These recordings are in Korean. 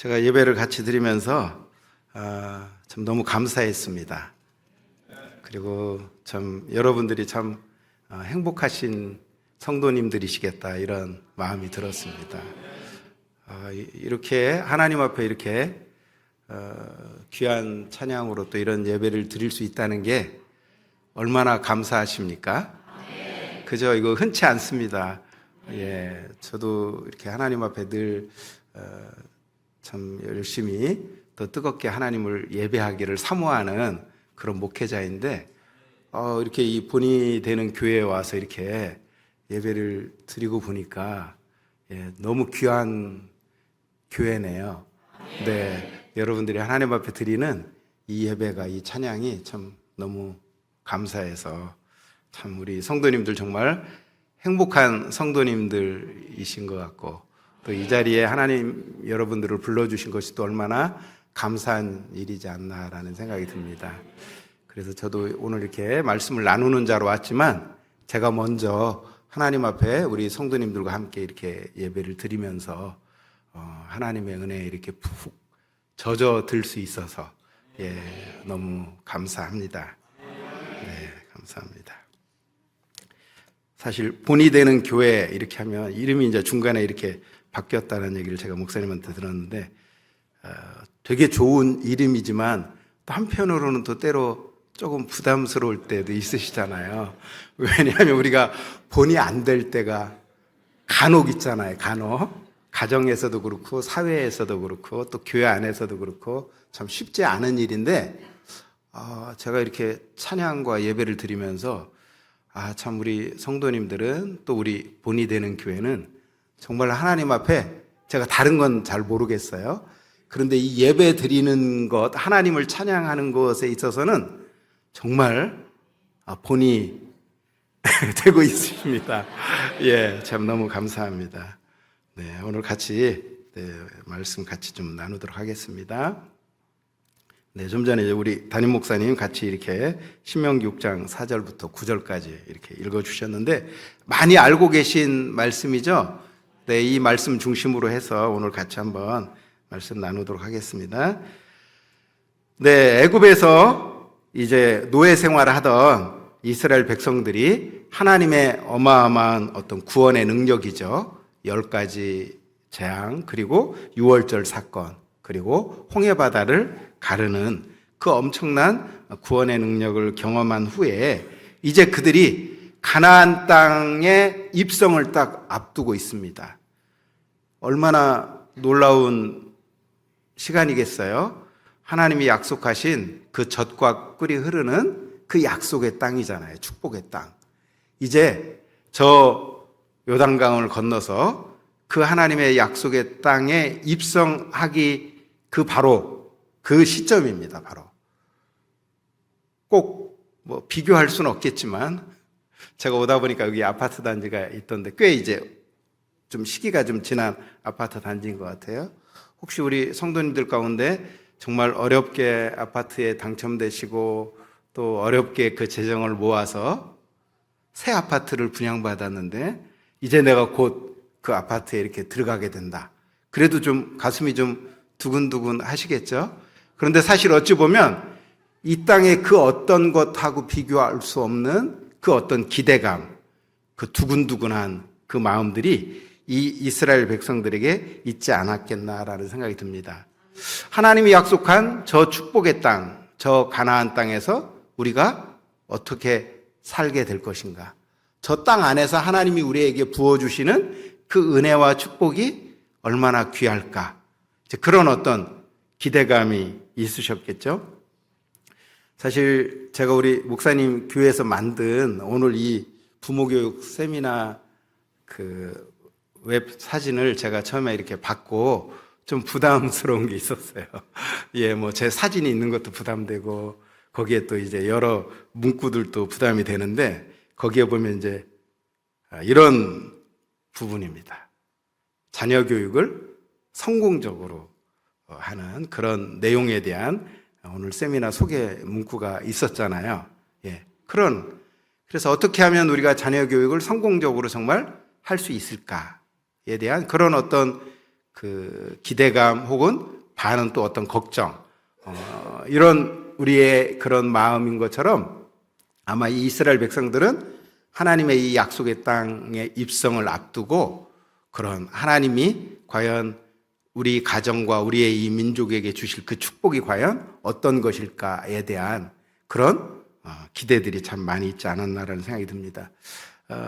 제가 예배를 같이 드리면서 참 너무 감사했습니다. 그리고 참 여러분들이 참 행복하신 성도님들이시겠다 이런 마음이 들었습니다. 이렇게 하나님 앞에 이렇게 귀한 찬양으로 또 이런 예배를 드릴 수 있다는 게 얼마나 감사하십니까? 그저 이거 흔치 않습니다. 예, 저도 이렇게 하나님 앞에 늘 참 열심히 더 뜨겁게 하나님을 예배하기를 사모하는 그런 목회자인데 이렇게 이 본이 되는 교회에 와서 이렇게 예배를 드리고 보니까 너무 귀한 교회네요. 네, 여러분들이 하나님 앞에 드리는 이 예배가, 이 찬양이 참 너무 감사해서 참 우리 성도님들 정말 행복한 성도님들이신 것 같고, 또 이 자리에 하나님 여러분들을 불러주신 것이 또 얼마나 감사한 일이지 않나라는 생각이 듭니다. 그래서 저도 오늘 이렇게 말씀을 나누는 자로 왔지만 제가 먼저 하나님 앞에 우리 성도님들과 함께 이렇게 예배를 드리면서 하나님의 은혜에 이렇게 푹 젖어들 수 있어서 너무 감사합니다. 네, 감사합니다. 사실 본이 되는 교회 이렇게 하면 이름이 이제 중간에 이렇게 바뀌었다는 얘기를 제가 목사님한테 들었는데 되게 좋은 이름이지만 또 한편으로는 또 때로 조금 부담스러울 때도 있으시잖아요. 왜냐하면 우리가 본이 안 될 때가 간혹 있잖아요. 간혹. 가정에서도 그렇고 사회에서도 그렇고 또 교회 안에서도 그렇고 참 쉽지 않은 일인데 제가 이렇게 찬양과 예배를 드리면서 참 우리 성도님들은 또 우리 본이 되는 교회는 정말 하나님 앞에 제가 다른 건 잘 모르겠어요. 그런데 이 예배 드리는 것, 하나님을 찬양하는 것에 있어서는 정말 본이 되고 있습니다. 참 너무 감사합니다. 네, 오늘 같이 말씀 같이 좀 나누도록 하겠습니다. 네, 좀 전에 우리 담임 목사님 같이 이렇게 신명기 6장 4절부터 9절까지 이렇게 읽어주셨는데 많이 알고 계신 말씀이죠. 네, 이 말씀 중심으로 해서 오늘 같이 한번 말씀 나누도록 하겠습니다. 네, 애굽에서 이제 노예 생활을 하던 이스라엘 백성들이 하나님의 어마어마한 어떤 구원의 능력이죠. 10가지 재앙, 그리고 유월절 사건, 그리고 홍해바다를 가르는 그 엄청난 구원의 능력을 경험한 후에 이제 그들이 가나안 땅의 입성을 딱 앞두고 있습니다. 얼마나 놀라운 시간이겠어요? 하나님이 약속하신 그 젖과 꿀이 흐르는 그 약속의 땅이잖아요. 축복의 땅. 이제 저 요단강을 건너서 그 하나님의 약속의 땅에 입성하기 바로 그 시점입니다. 바로 꼭 뭐 비교할 수는 없겠지만 제가 오다 보니까 여기 아파트 단지가 있던데 꽤 이제 좀 시기가 좀 지난 아파트 단지인 것 같아요. 혹시 우리 성도님들 가운데 정말 어렵게 아파트에 당첨되시고 또 어렵게 그 재정을 모아서 새 아파트를 분양받았는데 이제 내가 곧 그 아파트에 이렇게 들어가게 된다. 그래도 좀 가슴이 좀 두근두근 하시겠죠? 그런데 사실 어찌 보면 이 땅의 그 어떤 것하고 비교할 수 없는 그 어떤 기대감, 그 두근두근한 그 마음들이 이 이스라엘 백성들에게 있지 않았겠나라는 생각이 듭니다. 하나님이 약속한 저 축복의 땅, 저 가나안 땅에서 우리가 어떻게 살게 될 것인가? 저 땅 안에서 하나님이 우리에게 부어주시는 그 은혜와 축복이 얼마나 귀할까? 그런 어떤 기대감이 있으셨겠죠? 사실 제가 우리 목사님 교회에서 만든 오늘 이 부모교육 세미나 그 웹 사진을 제가 처음에 이렇게 받고 좀 부담스러운 게 있었어요. 뭐 제 사진이 있는 것도 부담되고 거기에 또 이제 여러 문구들도 부담이 되는데 거기에 보면 이제 이런 부분입니다. 자녀 교육을 성공적으로 하는 그런 내용에 대한 오늘 세미나 소개 문구가 있었잖아요. 그래서 어떻게 하면 우리가 자녀 교육을 성공적으로 정말 할 수 있을까에 대한 그런 어떤 그 기대감 혹은 반은 또 어떤 걱정, 이런 우리의 그런 마음인 것처럼 아마 이 이스라엘 백성들은 하나님의 이 약속의 땅의 입성을 앞두고 그런 하나님이 과연 우리 가정과 우리의 이 민족에게 주실 그 축복이 과연 어떤 것일까에 대한 그런 기대들이 참 많이 있지 않았나라는 생각이 듭니다.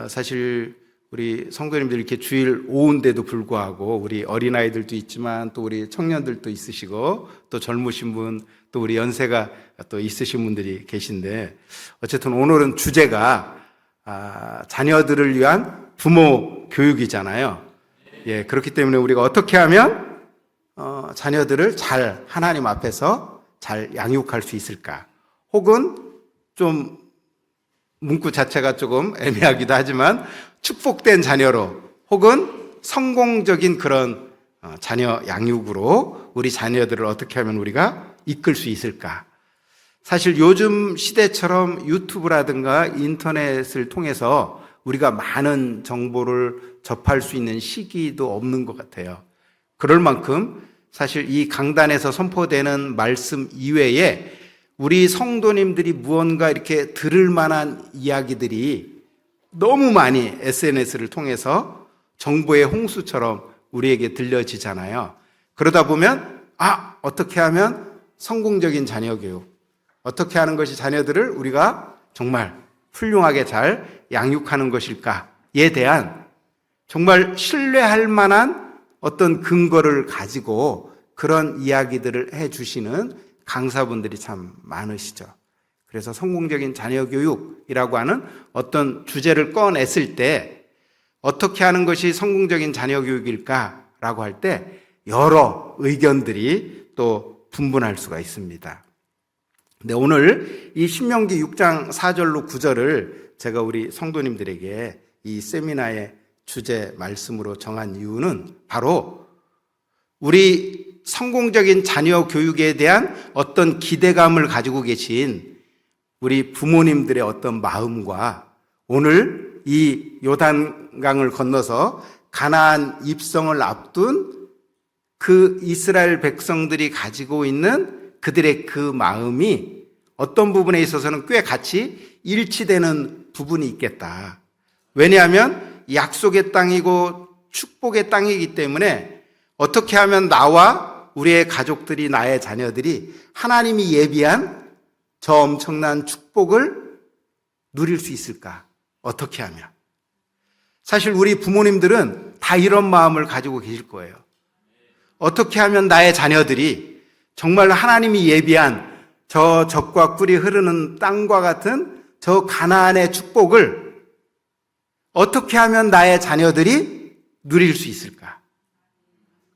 사실 우리 성도님들 이렇게 주일 오후인데도 불구하고 우리 어린아이들도 있지만 또 우리 청년들도 있으시고 또 젊으신 분, 또 우리 연세가 또 있으신 분들이 계신데 어쨌든 오늘은 주제가 자녀들을 위한 부모 교육이잖아요. 예, 그렇기 때문에 우리가 어떻게 하면 자녀들을 잘 하나님 앞에서 잘 양육할 수 있을까? 혹은 좀 문구 자체가 조금 애매하기도 하지만 축복된 자녀로 혹은 성공적인 그런 자녀 양육으로 우리 자녀들을 어떻게 하면 우리가 이끌 수 있을까? 사실 요즘 시대처럼 유튜브라든가 인터넷을 통해서 우리가 많은 정보를 접할 수 있는 시기도 없는 것 같아요. 그럴 만큼 사실 이 강단에서 선포되는 말씀 이외에 우리 성도님들이 무언가 이렇게 들을 만한 이야기들이 너무 많이 SNS를 통해서 정보의 홍수처럼 우리에게 들려지잖아요. 그러다 보면 어떻게 하면 성공적인 자녀 교육, 어떻게 하는 것이 자녀들을 우리가 정말 훌륭하게 잘 양육하는 것일까에 대한 정말 신뢰할 만한 어떤 근거를 가지고 그런 이야기들을 해주시는 강사분들이 참 많으시죠. 그래서 성공적인 자녀 교육이라고 하는 어떤 주제를 꺼냈을 때 어떻게 하는 것이 성공적인 자녀 교육일까라고 할 때 여러 의견들이 또 분분할 수가 있습니다. 근데 오늘 이 신명기 6장 4절로 9절을 제가 우리 성도님들에게 이 세미나의 주제 말씀으로 정한 이유는 바로 우리 성공적인 자녀 교육에 대한 어떤 기대감을 가지고 계신 우리 부모님들의 어떤 마음과 오늘 이 요단강을 건너서 가나안 입성을 앞둔 그 이스라엘 백성들이 가지고 있는 그들의 그 마음이 어떤 부분에 있어서는 꽤 같이 일치되는 부분이 있겠다. 왜냐하면 약속의 땅이고 축복의 땅이기 때문에 어떻게 하면 나와 우리의 가족들이, 나의 자녀들이 하나님이 예비한 저 엄청난 축복을 누릴 수 있을까? 어떻게 하면? 사실 우리 부모님들은 다 이런 마음을 가지고 계실 거예요. 어떻게 하면 나의 자녀들이 정말 하나님이 예비한 저 젖과 꿀이 흐르는 땅과 같은 저 가나안의 축복을 어떻게 하면 나의 자녀들이 누릴 수 있을까?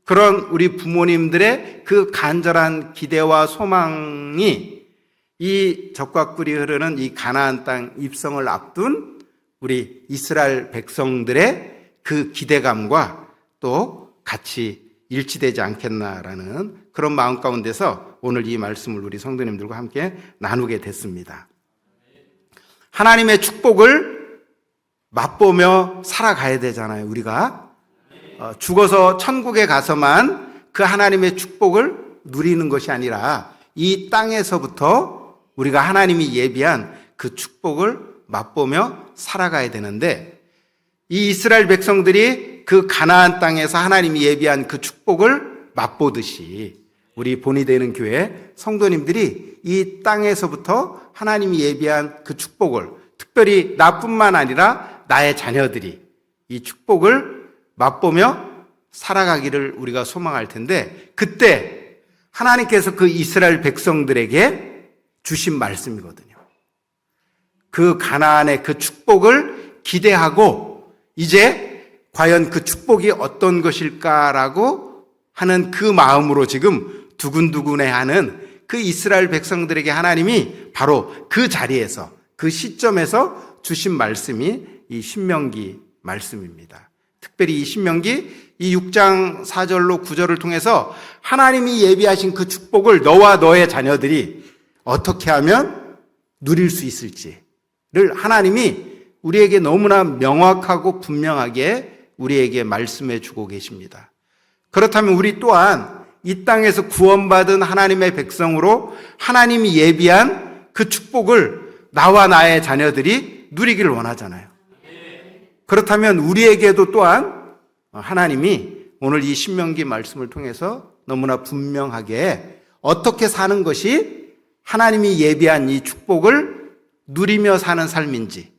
그런 우리 부모님들의 그 간절한 기대와 소망이 이 젖과 꿀이 흐르는 이 가나안 땅 입성을 앞둔 우리 이스라엘 백성들의 그 기대감과 또 같이 일치되지 않겠나라는 그런 마음 가운데서 오늘 이 말씀을 우리 성도님들과 함께 나누게 됐습니다. 하나님의 축복을 맛보며 살아가야 되잖아요. 우리가 죽어서 천국에 가서만 그 하나님의 축복을 누리는 것이 아니라 이 땅에서부터 우리가 하나님이 예비한 그 축복을 맛보며 살아가야 되는데 이 이스라엘 백성들이 그 가나안 땅에서 하나님이 예비한 그 축복을 맛보듯이 우리 본이 되는 교회 성도님들이 이 땅에서부터 하나님이 예비한 그 축복을 특별히 나뿐만 아니라 나의 자녀들이 이 축복을 맛보며 살아가기를 우리가 소망할 텐데 그때 하나님께서 그 이스라엘 백성들에게 주신 말씀이거든요. 그 가나안의 그 축복을 기대하고 이제 과연 그 축복이 어떤 것일까라고 하는 그 마음으로 지금 두근두근해하는 그 이스라엘 백성들에게 하나님이 바로 그 자리에서 그 시점에서 주신 말씀이 이 신명기 말씀입니다. 특별히 이 신명기 이 6장 4절로 9절을 통해서 하나님이 예비하신 그 축복을 너와 너의 자녀들이 어떻게 하면 누릴 수 있을지를 하나님이 우리에게 너무나 명확하고 분명하게 우리에게 말씀해 주고 계십니다. 그렇다면 우리 또한 이 땅에서 구원받은 하나님의 백성으로 하나님이 예비한 그 축복을 나와 나의 자녀들이 누리기를 원하잖아요. 그렇다면 우리에게도 또한 하나님이 오늘 이 신명기 말씀을 통해서 너무나 분명하게 어떻게 사는 것이 하나님이 예비한 이 축복을 누리며 사는 삶인지,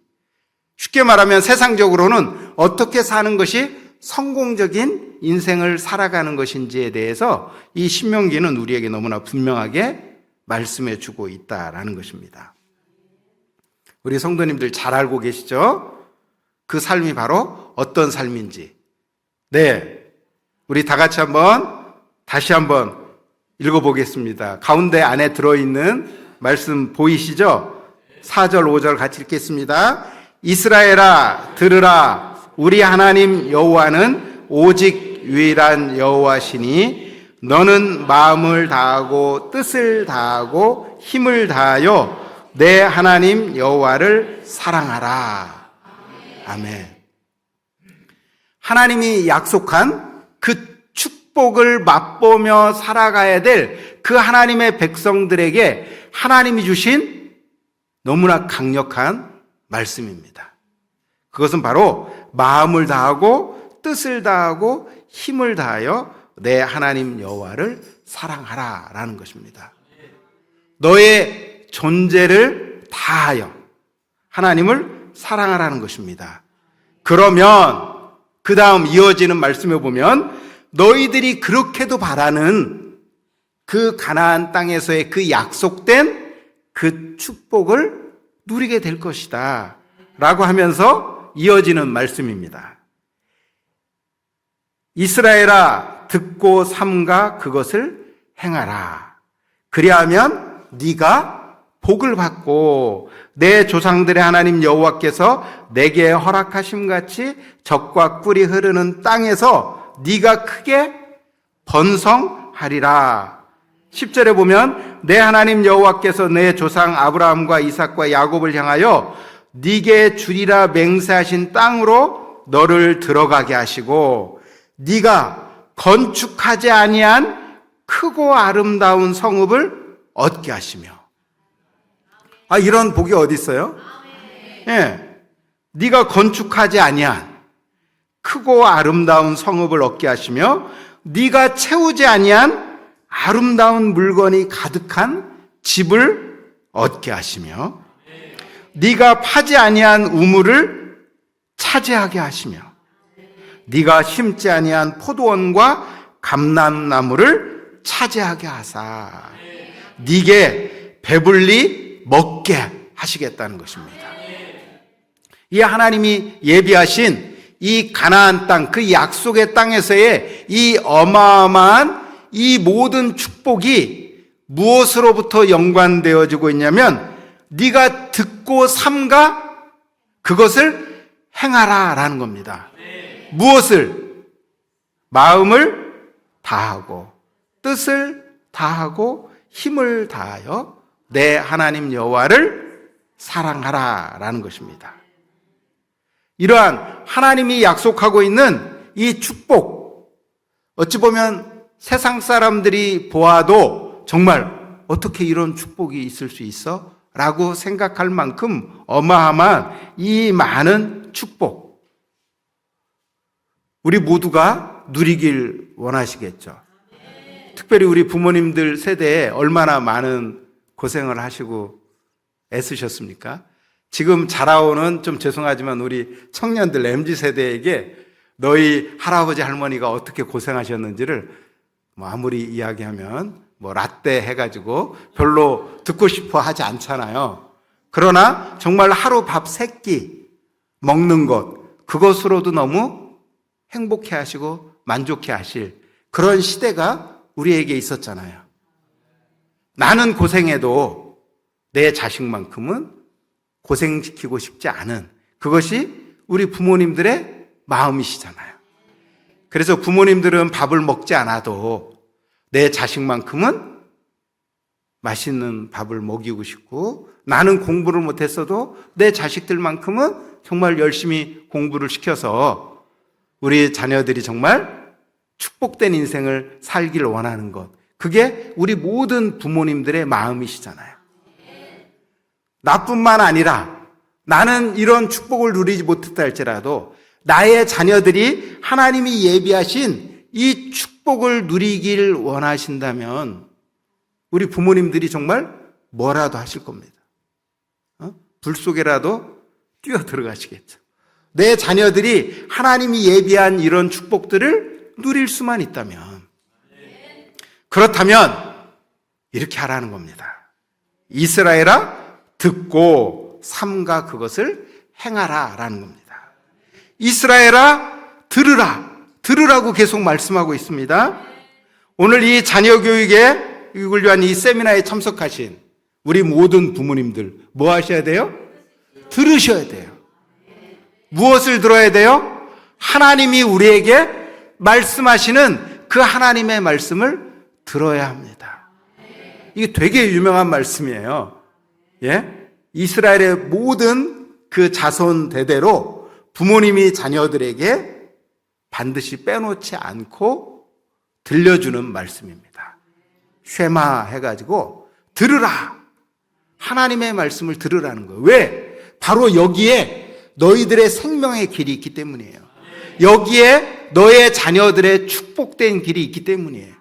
쉽게 말하면 세상적으로는 어떻게 사는 것이 성공적인 인생을 살아가는 것인지에 대해서 이 신명기는 우리에게 너무나 분명하게 말씀해 주고 있다라는 것입니다. 우리 성도님들 잘 알고 계시죠? 그 삶이 바로 어떤 삶인지. 네, 우리 다 같이 다시 한번 읽어보겠습니다. 가운데 안에 들어있는 말씀 보이시죠? 4절 5절 같이 읽겠습니다. 이스라엘아 들으라, 우리 하나님 여호와는 오직 유일한 여호와시니 너는 마음을 다하고 뜻을 다하고 힘을 다하여 내 하나님 여호와를 사랑하라. 아멘. 하나님이 약속한 그 축복을 맛보며 살아가야 될 그 하나님의 백성들에게 하나님이 주신 너무나 강력한 말씀입니다. 그것은 바로 마음을 다하고 뜻을 다하고 힘을 다하여 내 하나님 여호와를 사랑하라 라는 것입니다. 너의 존재를 다하여 하나님을 사랑하라는 것입니다. 그러면 그 다음 이어지는 말씀에 보면 너희들이 그렇게도 바라는 그 가나안 땅에서의 그 약속된 그 축복을 누리게 될 것이다 라고 하면서 이어지는 말씀입니다. 이스라엘아 듣고 삼가 그것을 행하라. 그리하면 네가 복을 받고 내 조상들의 하나님 여호와께서 내게 허락하심같이 젖과 꿀이 흐르는 땅에서 네가 크게 번성하리라. 10절에 보면 내 하나님 여호와께서 내 조상 아브라함과 이삭과 야곱을 향하여 네게 주리라 맹세하신 땅으로 너를 들어가게 하시고 네가 건축하지 아니한 크고 아름다운 성읍을 얻게 하시며. 이런 복이 어디 있어요? 예, 네가 건축하지 아니한 크고 아름다운 성읍을 얻게 하시며 네가 채우지 아니한 아름다운 물건이 가득한 집을 얻게 하시며 네가 파지 아니한 우물을 차지하게 하시며 네가 심지 아니한 포도원과 감람나무를 차지하게 하사 네게 배불리 먹게 하시겠다는 것입니다. 이 하나님이 예비하신 이 가나안 땅, 그 약속의 땅에서의 이 어마어마한 이 모든 축복이 무엇으로부터 연관되어지고 있냐면 네가 듣고 삼가 그것을 행하라 라는 겁니다. 무엇을? 마음을 다하고 뜻을 다하고 힘을 다하여 내 하나님 여호와를 사랑하라 라는 것입니다. 이러한 하나님이 약속하고 있는 이 축복, 어찌 보면 세상 사람들이 보아도 정말 어떻게 이런 축복이 있을 수 있어? 라고 생각할 만큼 어마어마한 이 많은 축복, 우리 모두가 누리길 원하시겠죠. 특별히 우리 부모님들 세대에 얼마나 많은 고생을 하시고 애쓰셨습니까? 지금 자라오는, 좀 죄송하지만 우리 청년들 MZ세대에게 너희 할아버지 할머니가 어떻게 고생하셨는지를 아무리 이야기하면 라떼 해가지고 별로 듣고 싶어 하지 않잖아요. 그러나 정말 하루 밥 3끼 먹는 것, 그것으로도 너무 행복해 하시고 만족해 하실 그런 시대가 우리에게 있었잖아요. 나는 고생해도 내 자식만큼은 고생시키고 싶지 않은, 그것이 우리 부모님들의 마음이시잖아요. 그래서 부모님들은 밥을 먹지 않아도 내 자식만큼은 맛있는 밥을 먹이고 싶고, 나는 공부를 못했어도 내 자식들만큼은 정말 열심히 공부를 시켜서 우리 자녀들이 정말 축복된 인생을 살길 원하는 것. 그게 우리 모든 부모님들의 마음이시잖아요. 나뿐만 아니라 나는 이런 축복을 누리지 못했다 할지라도 나의 자녀들이 하나님이 예비하신 이 축복을 누리길 원하신다면 우리 부모님들이 정말 뭐라도 하실 겁니다. 불 속에라도 뛰어 들어가시겠죠. 내 자녀들이 하나님이 예비한 이런 축복들을 누릴 수만 있다면, 그렇다면 이렇게 하라는 겁니다. 이스라엘아, 듣고 삼가 그것을 행하라 라는 겁니다. 이스라엘아, 들으라. 들으라고 계속 말씀하고 있습니다. 오늘 이 자녀 교육에 이걸 위한 이 세미나에 참석하신 우리 모든 부모님들 뭐 하셔야 돼요? 들으셔야 돼요. 무엇을 들어야 돼요? 하나님이 우리에게 말씀하시는 그 하나님의 말씀을 들어야 합니다. 이게 되게 유명한 말씀이에요. 예? 이스라엘의 모든 그 자손 대대로 부모님이 자녀들에게 반드시 빼놓지 않고 들려주는 말씀입니다. 쉐마 해가지고 들으라. 하나님의 말씀을 들으라는 거예요. 왜? 바로 여기에 너희들의 생명의 길이 있기 때문이에요. 여기에 너의 자녀들의 축복된 길이 있기 때문이에요.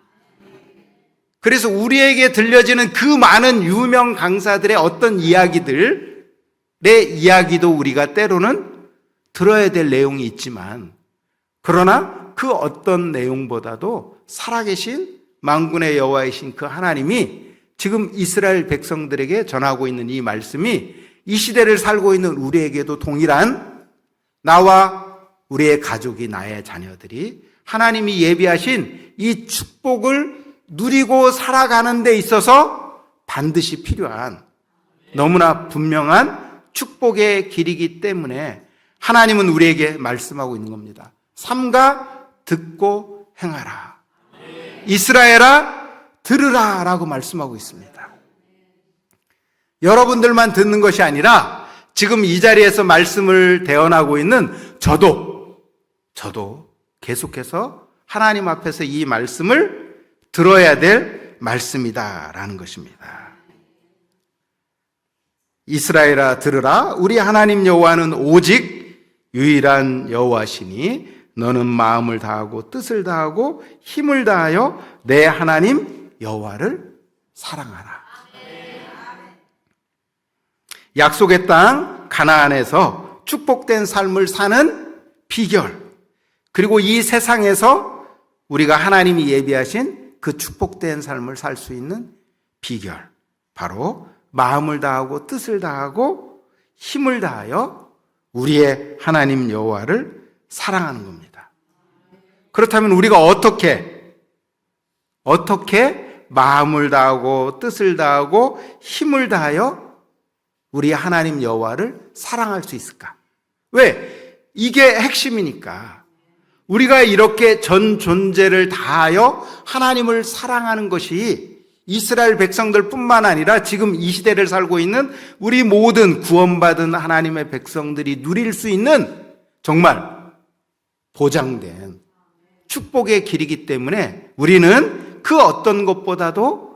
그래서 우리에게 들려지는 그 많은 유명 강사들의 어떤 이야기들의 이야기도 우리가 때로는 들어야 될 내용이 있지만, 그러나 그 어떤 내용보다도 살아계신 만군의 여호와이신 그 하나님이 지금 이스라엘 백성들에게 전하고 있는 이 말씀이 이 시대를 살고 있는 우리에게도 동일한, 나와 우리의 가족이, 나의 자녀들이 하나님이 예비하신 이 축복을 누리고 살아가는 데 있어서 반드시 필요한 너무나 분명한 축복의 길이기 때문에 하나님은 우리에게 말씀하고 있는 겁니다. 삼가 듣고 행하라. 이스라엘아, 들으라 라고 말씀하고 있습니다. 여러분들만 듣는 것이 아니라 지금 이 자리에서 말씀을 대언하고 있는 저도 계속해서 하나님 앞에서 이 말씀을 들어야 될 말씀이다라는 것입니다. 이스라엘아, 들으라. 우리 하나님 여호와는 오직 유일한 여호와시니 너는 마음을 다하고 뜻을 다하고 힘을 다하여 내 하나님 여호와를 사랑하라. 약속의 땅 가나안에서 축복된 삶을 사는 비결, 그리고 이 세상에서 우리가 하나님이 예비하신 그 축복된 삶을 살 수 있는 비결, 바로 마음을 다하고 뜻을 다하고 힘을 다하여 우리의 하나님 여호와를 사랑하는 겁니다. 그렇다면 우리가 어떻게 마음을 다하고 뜻을 다하고 힘을 다하여 우리 하나님 여호와를 사랑할 수 있을까? 왜? 이게 핵심이니까. 우리가 이렇게 전 존재를 다하여 하나님을 사랑하는 것이 이스라엘 백성들 뿐만 아니라 지금 이 시대를 살고 있는 우리 모든 구원받은 하나님의 백성들이 누릴 수 있는 정말 보장된 축복의 길이기 때문에 우리는 그 어떤 것보다도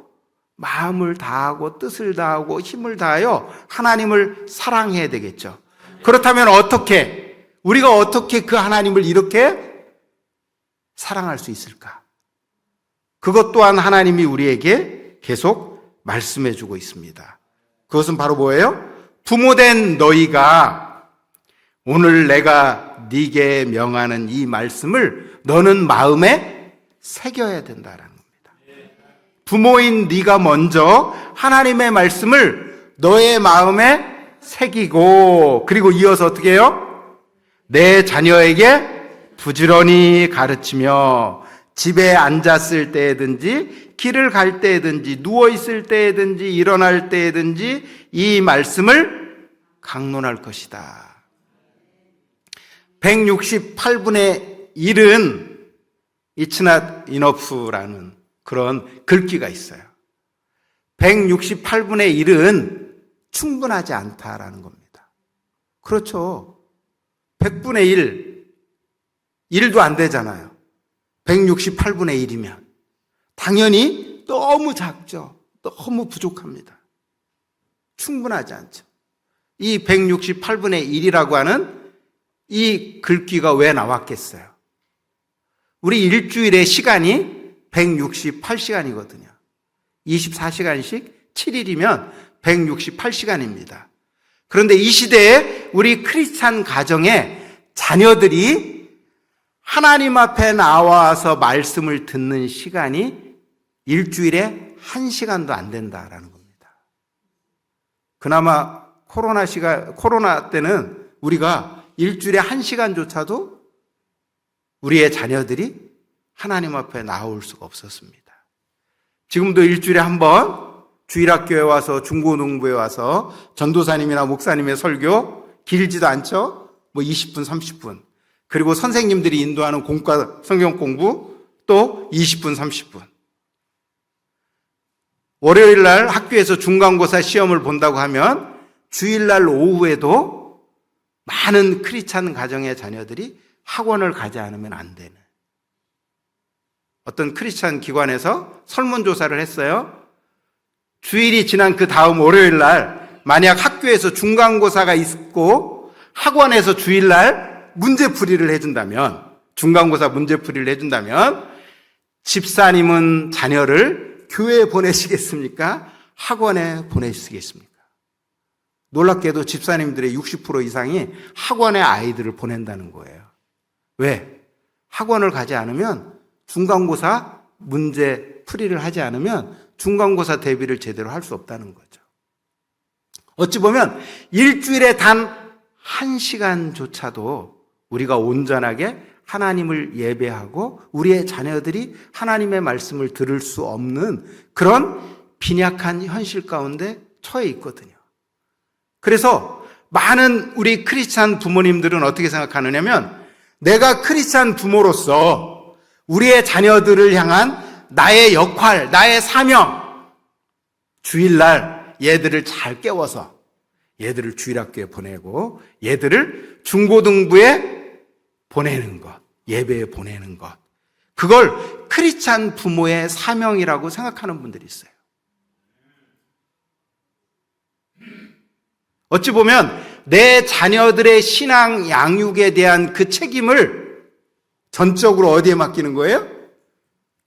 마음을 다하고 뜻을 다하고 힘을 다하여 하나님을 사랑해야 되겠죠. 그렇다면 우리가 어떻게 그 하나님을 이렇게 사랑할 수 있을까? 그것 또한 하나님이 우리에게 계속 말씀해 주고 있습니다. 그것은 바로 뭐예요? 부모된 너희가 오늘 내가 네게 명하는 이 말씀을 너는 마음에 새겨야 된다라는 겁니다. 부모인 네가 먼저 하나님의 말씀을 너의 마음에 새기고, 그리고 이어서 어떻게 해요? 내 자녀에게 부지런히 가르치며 집에 앉았을 때든지 길을 갈 때든지 누워있을 때든지 일어날 때든지 이 말씀을 강론할 것이다. 168분의 1은 It's not enough라는 그런 글귀가 있어요. 168분의 1은 충분하지 않다라는 겁니다. 그렇죠. 100분의 1, 1도 안 되잖아요. 168분의 1이면 당연히 너무 작죠. 너무 부족합니다. 충분하지 않죠. 이 168분의 1이라고 하는 이 글귀가 왜 나왔겠어요? 우리 일주일의 시간이 168시간이거든요. 24시간씩 7일이면 168시간입니다. 그런데 이 시대에 우리 크리스찬 가정의 자녀들이 하나님 앞에 나와서 말씀을 듣는 시간이 일주일에 1시간도 안 된다라는 겁니다. 그나마 코로나 때는 우리가 일주일에 1시간조차도 우리의 자녀들이 하나님 앞에 나올 수가 없었습니다. 지금도 일주일에 한 번 주일학교에 와서 중고등부에 와서 전도사님이나 목사님의 설교 길지도 않죠? 20분, 30분. 그리고 선생님들이 인도하는 공과 성경 공부 또 20분, 30분. 월요일 날 학교에서 중간고사 시험을 본다고 하면 주일날 오후에도 많은 크리스찬 가정의 자녀들이 학원을 가지 않으면 안 되는, 어떤 크리스찬 기관에서 설문조사를 했어요. 주일이 지난 그 다음 월요일 날 만약 학교에서 중간고사가 있고 학원에서 주일날 문제풀이를 해준다면, 중간고사 문제풀이를 해준다면 집사님은 자녀를 교회에 보내시겠습니까? 학원에 보내시겠습니까? 놀랍게도 집사님들의 60% 이상이 학원에 아이들을 보낸다는 거예요. 왜? 학원을 가지 않으면 중간고사 문제 풀이를 하지 않으면 중간고사 대비를 제대로 할 수 없다는 거죠. 어찌 보면 일주일에 단 1시간조차도 우리가 온전하게 하나님을 예배하고 우리의 자녀들이 하나님의 말씀을 들을 수 없는 그런 빈약한 현실 가운데 처해 있거든요. 그래서 많은 우리 크리스찬 부모님들은 어떻게 생각하느냐면, 내가 크리스찬 부모로서 우리의 자녀들을 향한 나의 역할, 나의 사명, 주일날 얘들을 잘 깨워서 얘들을 주일학교에 보내고 얘들을 중고등부에 보내는 것, 예배에 보내는 것, 그걸 크리스찬 부모의 사명이라고 생각하는 분들이 있어요. 어찌 보면 내 자녀들의 신앙 양육에 대한 그 책임을 전적으로 어디에 맡기는 거예요?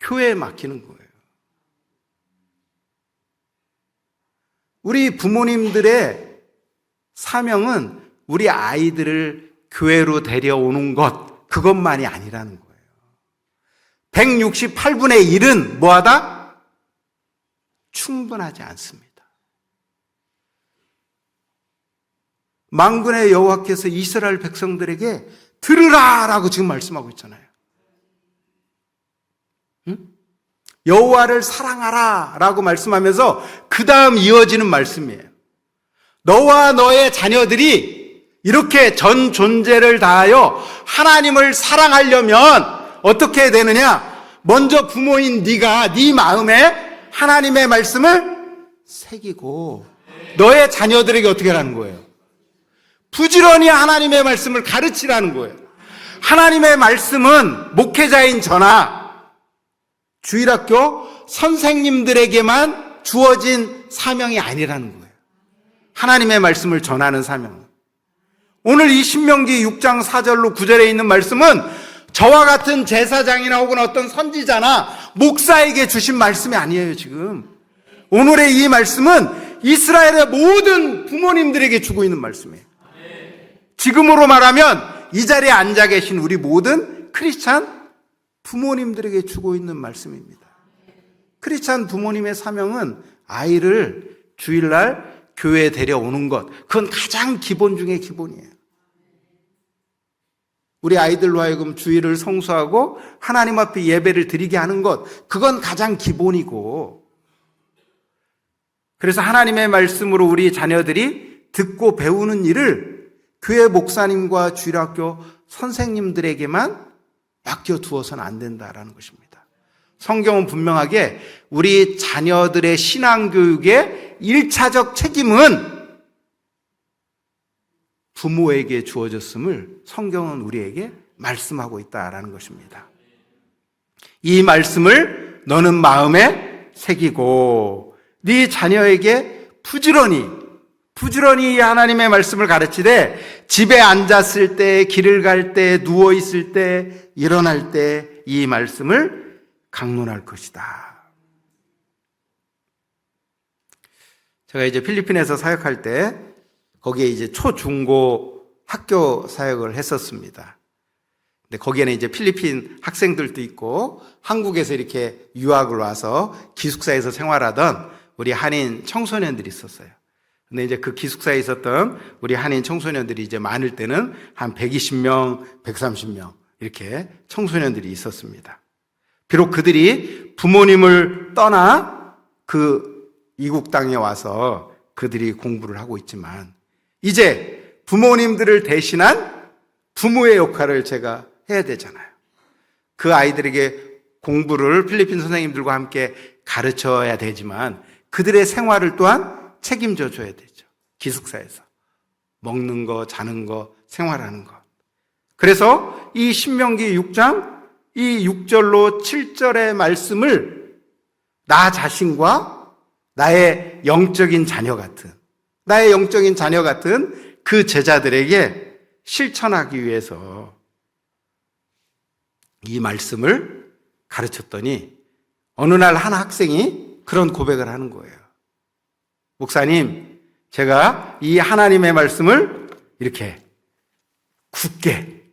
교회에 맡기는 거예요. 우리 부모님들의 사명은 우리 아이들을 교회로 데려오는 것, 그것만이 아니라는 거예요. 168분의 1은 뭐하다? 충분하지 않습니다. 만군의 여호와께서 이스라엘 백성들에게 들으라라고 지금 말씀하고 있잖아요. 응? 여호와를 사랑하라라고 말씀하면서 그 다음 이어지는 말씀이에요. 너와 너의 자녀들이 이렇게 전 존재를 다하여 하나님을 사랑하려면 어떻게 해야 되느냐? 먼저 부모인 네가 네 마음에 하나님의 말씀을 새기고 너의 자녀들에게 어떻게 하라는 거예요? 부지런히 하나님의 말씀을 가르치라는 거예요. 하나님의 말씀은 목회자인 저나 주일학교 선생님들에게만 주어진 사명이 아니라는 거예요. 하나님의 말씀을 전하는 사명. 오늘 이 신명기 6장 4절로 9절에 있는 말씀은 저와 같은 제사장이나 혹은 어떤 선지자나 목사에게 주신 말씀이 아니에요, 지금. 오늘의 이 말씀은 이스라엘의 모든 부모님들에게 주고 있는 말씀이에요. 지금으로 말하면 이 자리에 앉아 계신 우리 모든 크리스찬 부모님들에게 주고 있는 말씀입니다. 크리스찬 부모님의 사명은 아이를 주일날 교회에 데려오는 것, 그건 가장 기본 중에 기본이에요. 우리 아이들로 하여금 주일을 성수하고 하나님 앞에 예배를 드리게 하는 것, 그건 가장 기본이고, 그래서 하나님의 말씀으로 우리 자녀들이 듣고 배우는 일을 교회 목사님과 주일학교 선생님들에게만 맡겨두어서는 안 된다라는 것입니다. 성경은 분명하게 우리 자녀들의 신앙교육의 1차적 책임은 부모에게 주어졌음을 성경은 우리에게 말씀하고 있다라는 것입니다. 이 말씀을 너는 마음에 새기고 네 자녀에게 부지런히 이 하나님의 말씀을 가르치되 집에 앉았을 때, 길을 갈 때, 누워 있을 때, 일어날 때 이 말씀을 강론할 것이다. 제가 이제 필리핀에서 사역할 때 거기에 이제 초중고 학교 사역을 했었습니다. 근데 거기에는 이제 필리핀 학생들도 있고 한국에서 이렇게 유학을 와서 기숙사에서 생활하던 우리 한인 청소년들이 있었어요. 근데 이제 그 기숙사에 있었던 우리 한인 청소년들이 이제 많을 때는 한 120명, 130명 이렇게 청소년들이 있었습니다. 비록 그들이 부모님을 떠나 그 이국 땅에 와서 그들이 공부를 하고 있지만 이제 부모님들을 대신한 부모의 역할을 제가 해야 되잖아요. 그 아이들에게 공부를 필리핀 선생님들과 함께 가르쳐야 되지만 그들의 생활을 또한 책임져 줘야 되죠. 기숙사에서 먹는 거, 자는 거, 생활하는 거. 그래서 이 신명기 6장 이 6절로 7절의 말씀을 나 자신과 나의 영적인 자녀 같은 그 제자들에게 실천하기 위해서 이 말씀을 가르쳤더니 어느 날 한 학생이 그런 고백을 하는 거예요. 목사님, 제가 이 하나님의 말씀을 이렇게 굳게,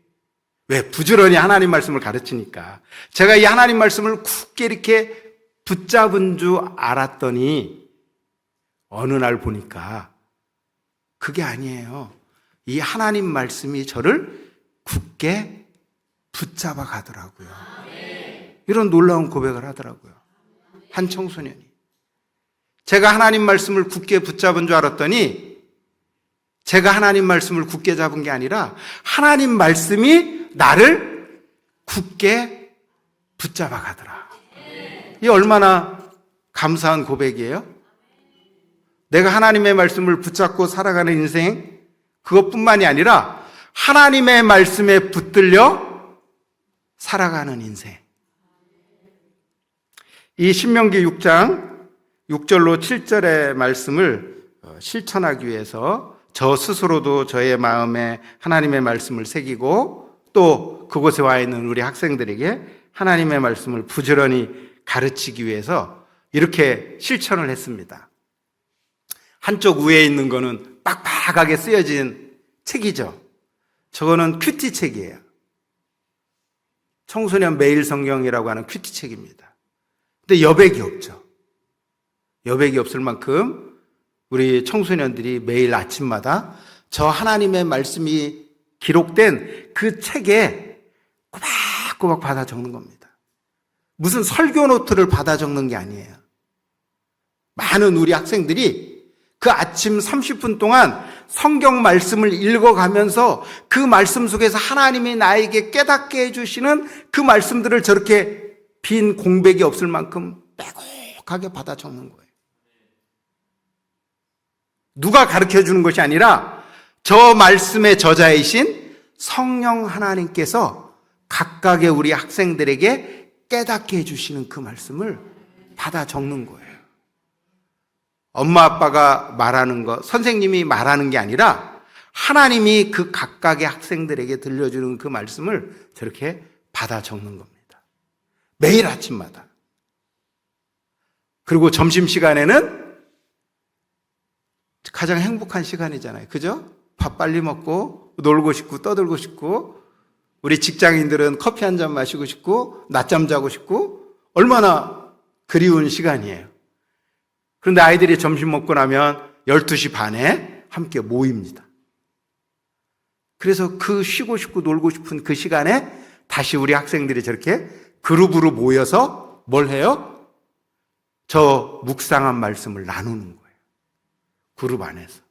왜? 부지런히 하나님 말씀을 가르치니까 제가 이 하나님 말씀을 굳게 이렇게 붙잡은 줄 알았더니 어느 날 보니까 그게 아니에요. 이 하나님 말씀이 저를 굳게 붙잡아 가더라고요. 이런 놀라운 고백을 하더라고요. 한 청소년이. 제가 하나님 말씀을 굳게 붙잡은 줄 알았더니 제가 하나님 말씀을 굳게 잡은 게 아니라 하나님 말씀이 나를 굳게 붙잡아 가더라. 이 얼마나 감사한 고백이에요? 내가 하나님의 말씀을 붙잡고 살아가는 인생, 그것뿐만이 아니라 하나님의 말씀에 붙들려 살아가는 인생. 이 신명기 6장 6절로 7절의 말씀을 실천하기 위해서 저 스스로도 저의 마음에 하나님의 말씀을 새기고 또 그곳에 와 있는 우리 학생들에게 하나님의 말씀을 부지런히 가르치기 위해서 이렇게 실천을 했습니다. 한쪽 위에 있는 거는 빡빡하게 쓰여진 책이죠. 저거는 큐티 책이에요. 청소년 매일 성경이라고 하는 큐티 책입니다. 근데 여백이 없죠. 여백이 없을 만큼 우리 청소년들이 매일 아침마다 저 하나님의 말씀이 기록된 그 책에 꼬박꼬박 받아 적는 겁니다. 무슨 설교 노트를 받아 적는 게 아니에요. 많은 우리 학생들이 그 아침 30분 동안 성경 말씀을 읽어가면서 그 말씀 속에서 하나님이 나에게 깨닫게 해주시는 그 말씀들을 저렇게 빈 공백이 없을 만큼 빼곡하게 받아 적는 거예요. 누가 가르쳐 주는 것이 아니라 저 말씀의 저자이신 성령 하나님께서 각각의 우리 학생들에게 깨닫게 해주시는 그 말씀을 받아 적는 거예요. 엄마 아빠가 말하는 것, 선생님이 말하는 게 아니라 하나님이 그 각각의 학생들에게 들려주는 그 말씀을 저렇게 받아 적는 겁니다. 매일 아침마다. 그리고 점심시간에는 가장 행복한 시간이잖아요. 그죠? 밥 빨리 먹고 놀고 싶고 떠들고 싶고 우리 직장인들은 커피 한 잔 마시고 싶고 낮잠 자고 싶고 얼마나 그리운 시간이에요. 그런데 아이들이 점심 먹고 나면 12시 반에 함께 모입니다. 그래서 그 쉬고 싶고 놀고 싶은 그 시간에 다시 우리 학생들이 저렇게 그룹으로 모여서 뭘 해요? 저 묵상한 말씀을 나누는 거예요. 그룹 안에서.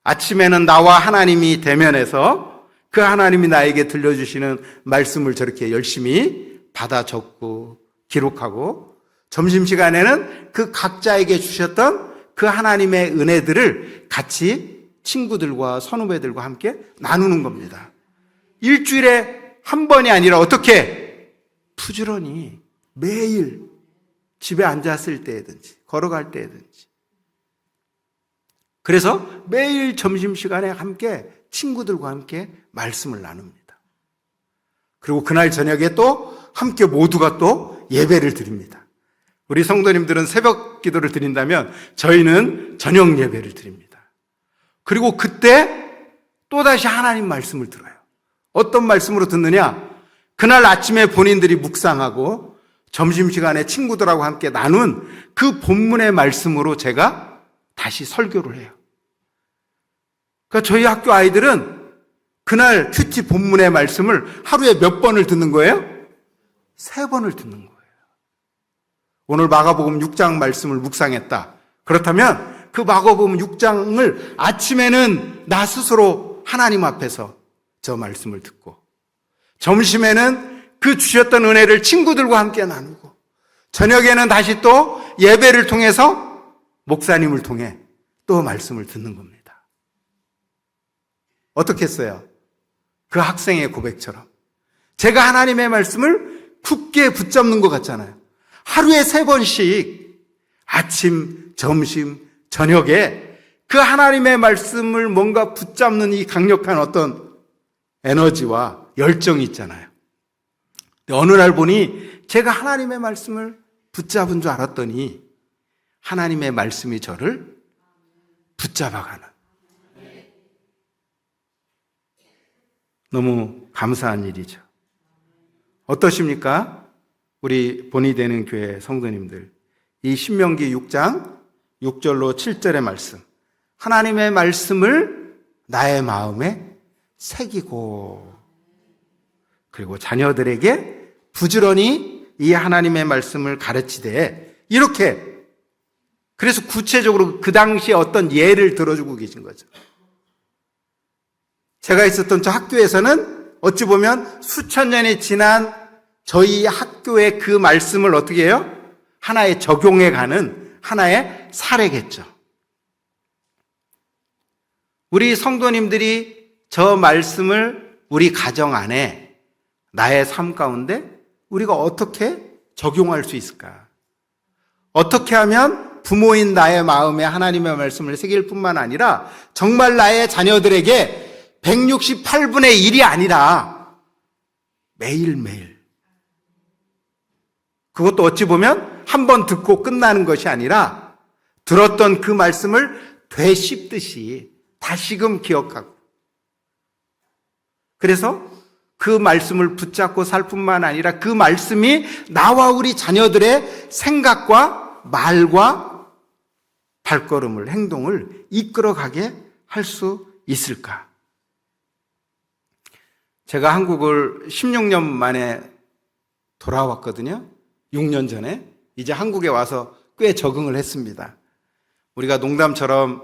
아침에는 나와 하나님이 대면해서 그 하나님이 나에게 들려주시는 말씀을 저렇게 열심히 받아 적고 기록하고 점심시간에는 그 각자에게 주셨던 그 하나님의 은혜들을 같이 친구들과 선후배들과 함께 나누는 겁니다. 일주일에 한 번이 아니라 어떻게? 부지런히 매일 집에 앉았을 때든지 걸어갈 때든지, 그래서 매일 점심시간에 함께 친구들과 함께 말씀을 나눕니다. 그리고 그날 저녁에 또 함께 모두가 또 예배를 드립니다. 우리 성도님들은 새벽 기도를 드린다면 저희는 저녁 예배를 드립니다. 그리고 그때 또다시 하나님 말씀을 들어요. 어떤 말씀으로 듣느냐? 그날 아침에 본인들이 묵상하고 점심시간에 친구들하고 함께 나눈 그 본문의 말씀으로 제가 다시 설교를 해요. 그러니까 저희 학교 아이들은 그날 큐티 본문의 말씀을 하루에 몇 번을 듣는 거예요? 3번을 듣는 거예요. 오늘 마가복음 6장 말씀을 묵상했다. 그렇다면 그 마가복음 6장을 아침에는 나 스스로 하나님 앞에서 저 말씀을 듣고, 점심에는 그 주셨던 은혜를 친구들과 함께 나누고, 저녁에는 다시 또 예배를 통해서 목사님을 통해 또 말씀을 듣는 겁니다. 어떻게 했어요? 그 학생의 고백처럼 제가 하나님의 말씀을 굳게 붙잡는 것 같잖아요. 하루에 3번씩 아침, 점심, 저녁에 그 하나님의 말씀을 뭔가 붙잡는 이 강력한 어떤 에너지와 열정이 있잖아요. 어느 날 보니 제가 하나님의 말씀을 붙잡은 줄 알았더니 하나님의 말씀이 저를 붙잡아가는, 너무 감사한 일이죠. 어떠십니까? 우리 본이 되는 교회 성도님들, 이 신명기 6장 6절로 7절의 말씀, 하나님의 말씀을 나의 마음에 새기고, 그리고 자녀들에게 부지런히 이 하나님의 말씀을 가르치되, 이렇게, 그래서 구체적으로 그 당시에 어떤 예를 들어주고 계신 거죠. 제가 있었던 저 학교에서는 어찌 보면 수천 년이 지난 저희 학교의 그 말씀을 어떻게 해요? 하나의 적용해 가는 하나의 사례겠죠. 우리 성도님들이 저 말씀을 우리 가정 안에, 나의 삶 가운데 우리가 어떻게 적용할 수 있을까? 어떻게 하면 부모인 나의 마음에 하나님의 말씀을 새길 뿐만 아니라 정말 나의 자녀들에게 168분의 1이 아니라 매일매일, 그것도 어찌 보면 한 번 듣고 끝나는 것이 아니라 들었던 그 말씀을 되씹듯이 다시금 기억하고, 그래서 그 말씀을 붙잡고 살 뿐만 아니라 그 말씀이 나와 우리 자녀들의 생각과 말과 발걸음을, 행동을 이끌어가게 할 수 있을까? 제가 한국을 16년 만에 돌아왔거든요. 6년 전에. 이제 한국에 와서 꽤 적응을 했습니다. 우리가 농담처럼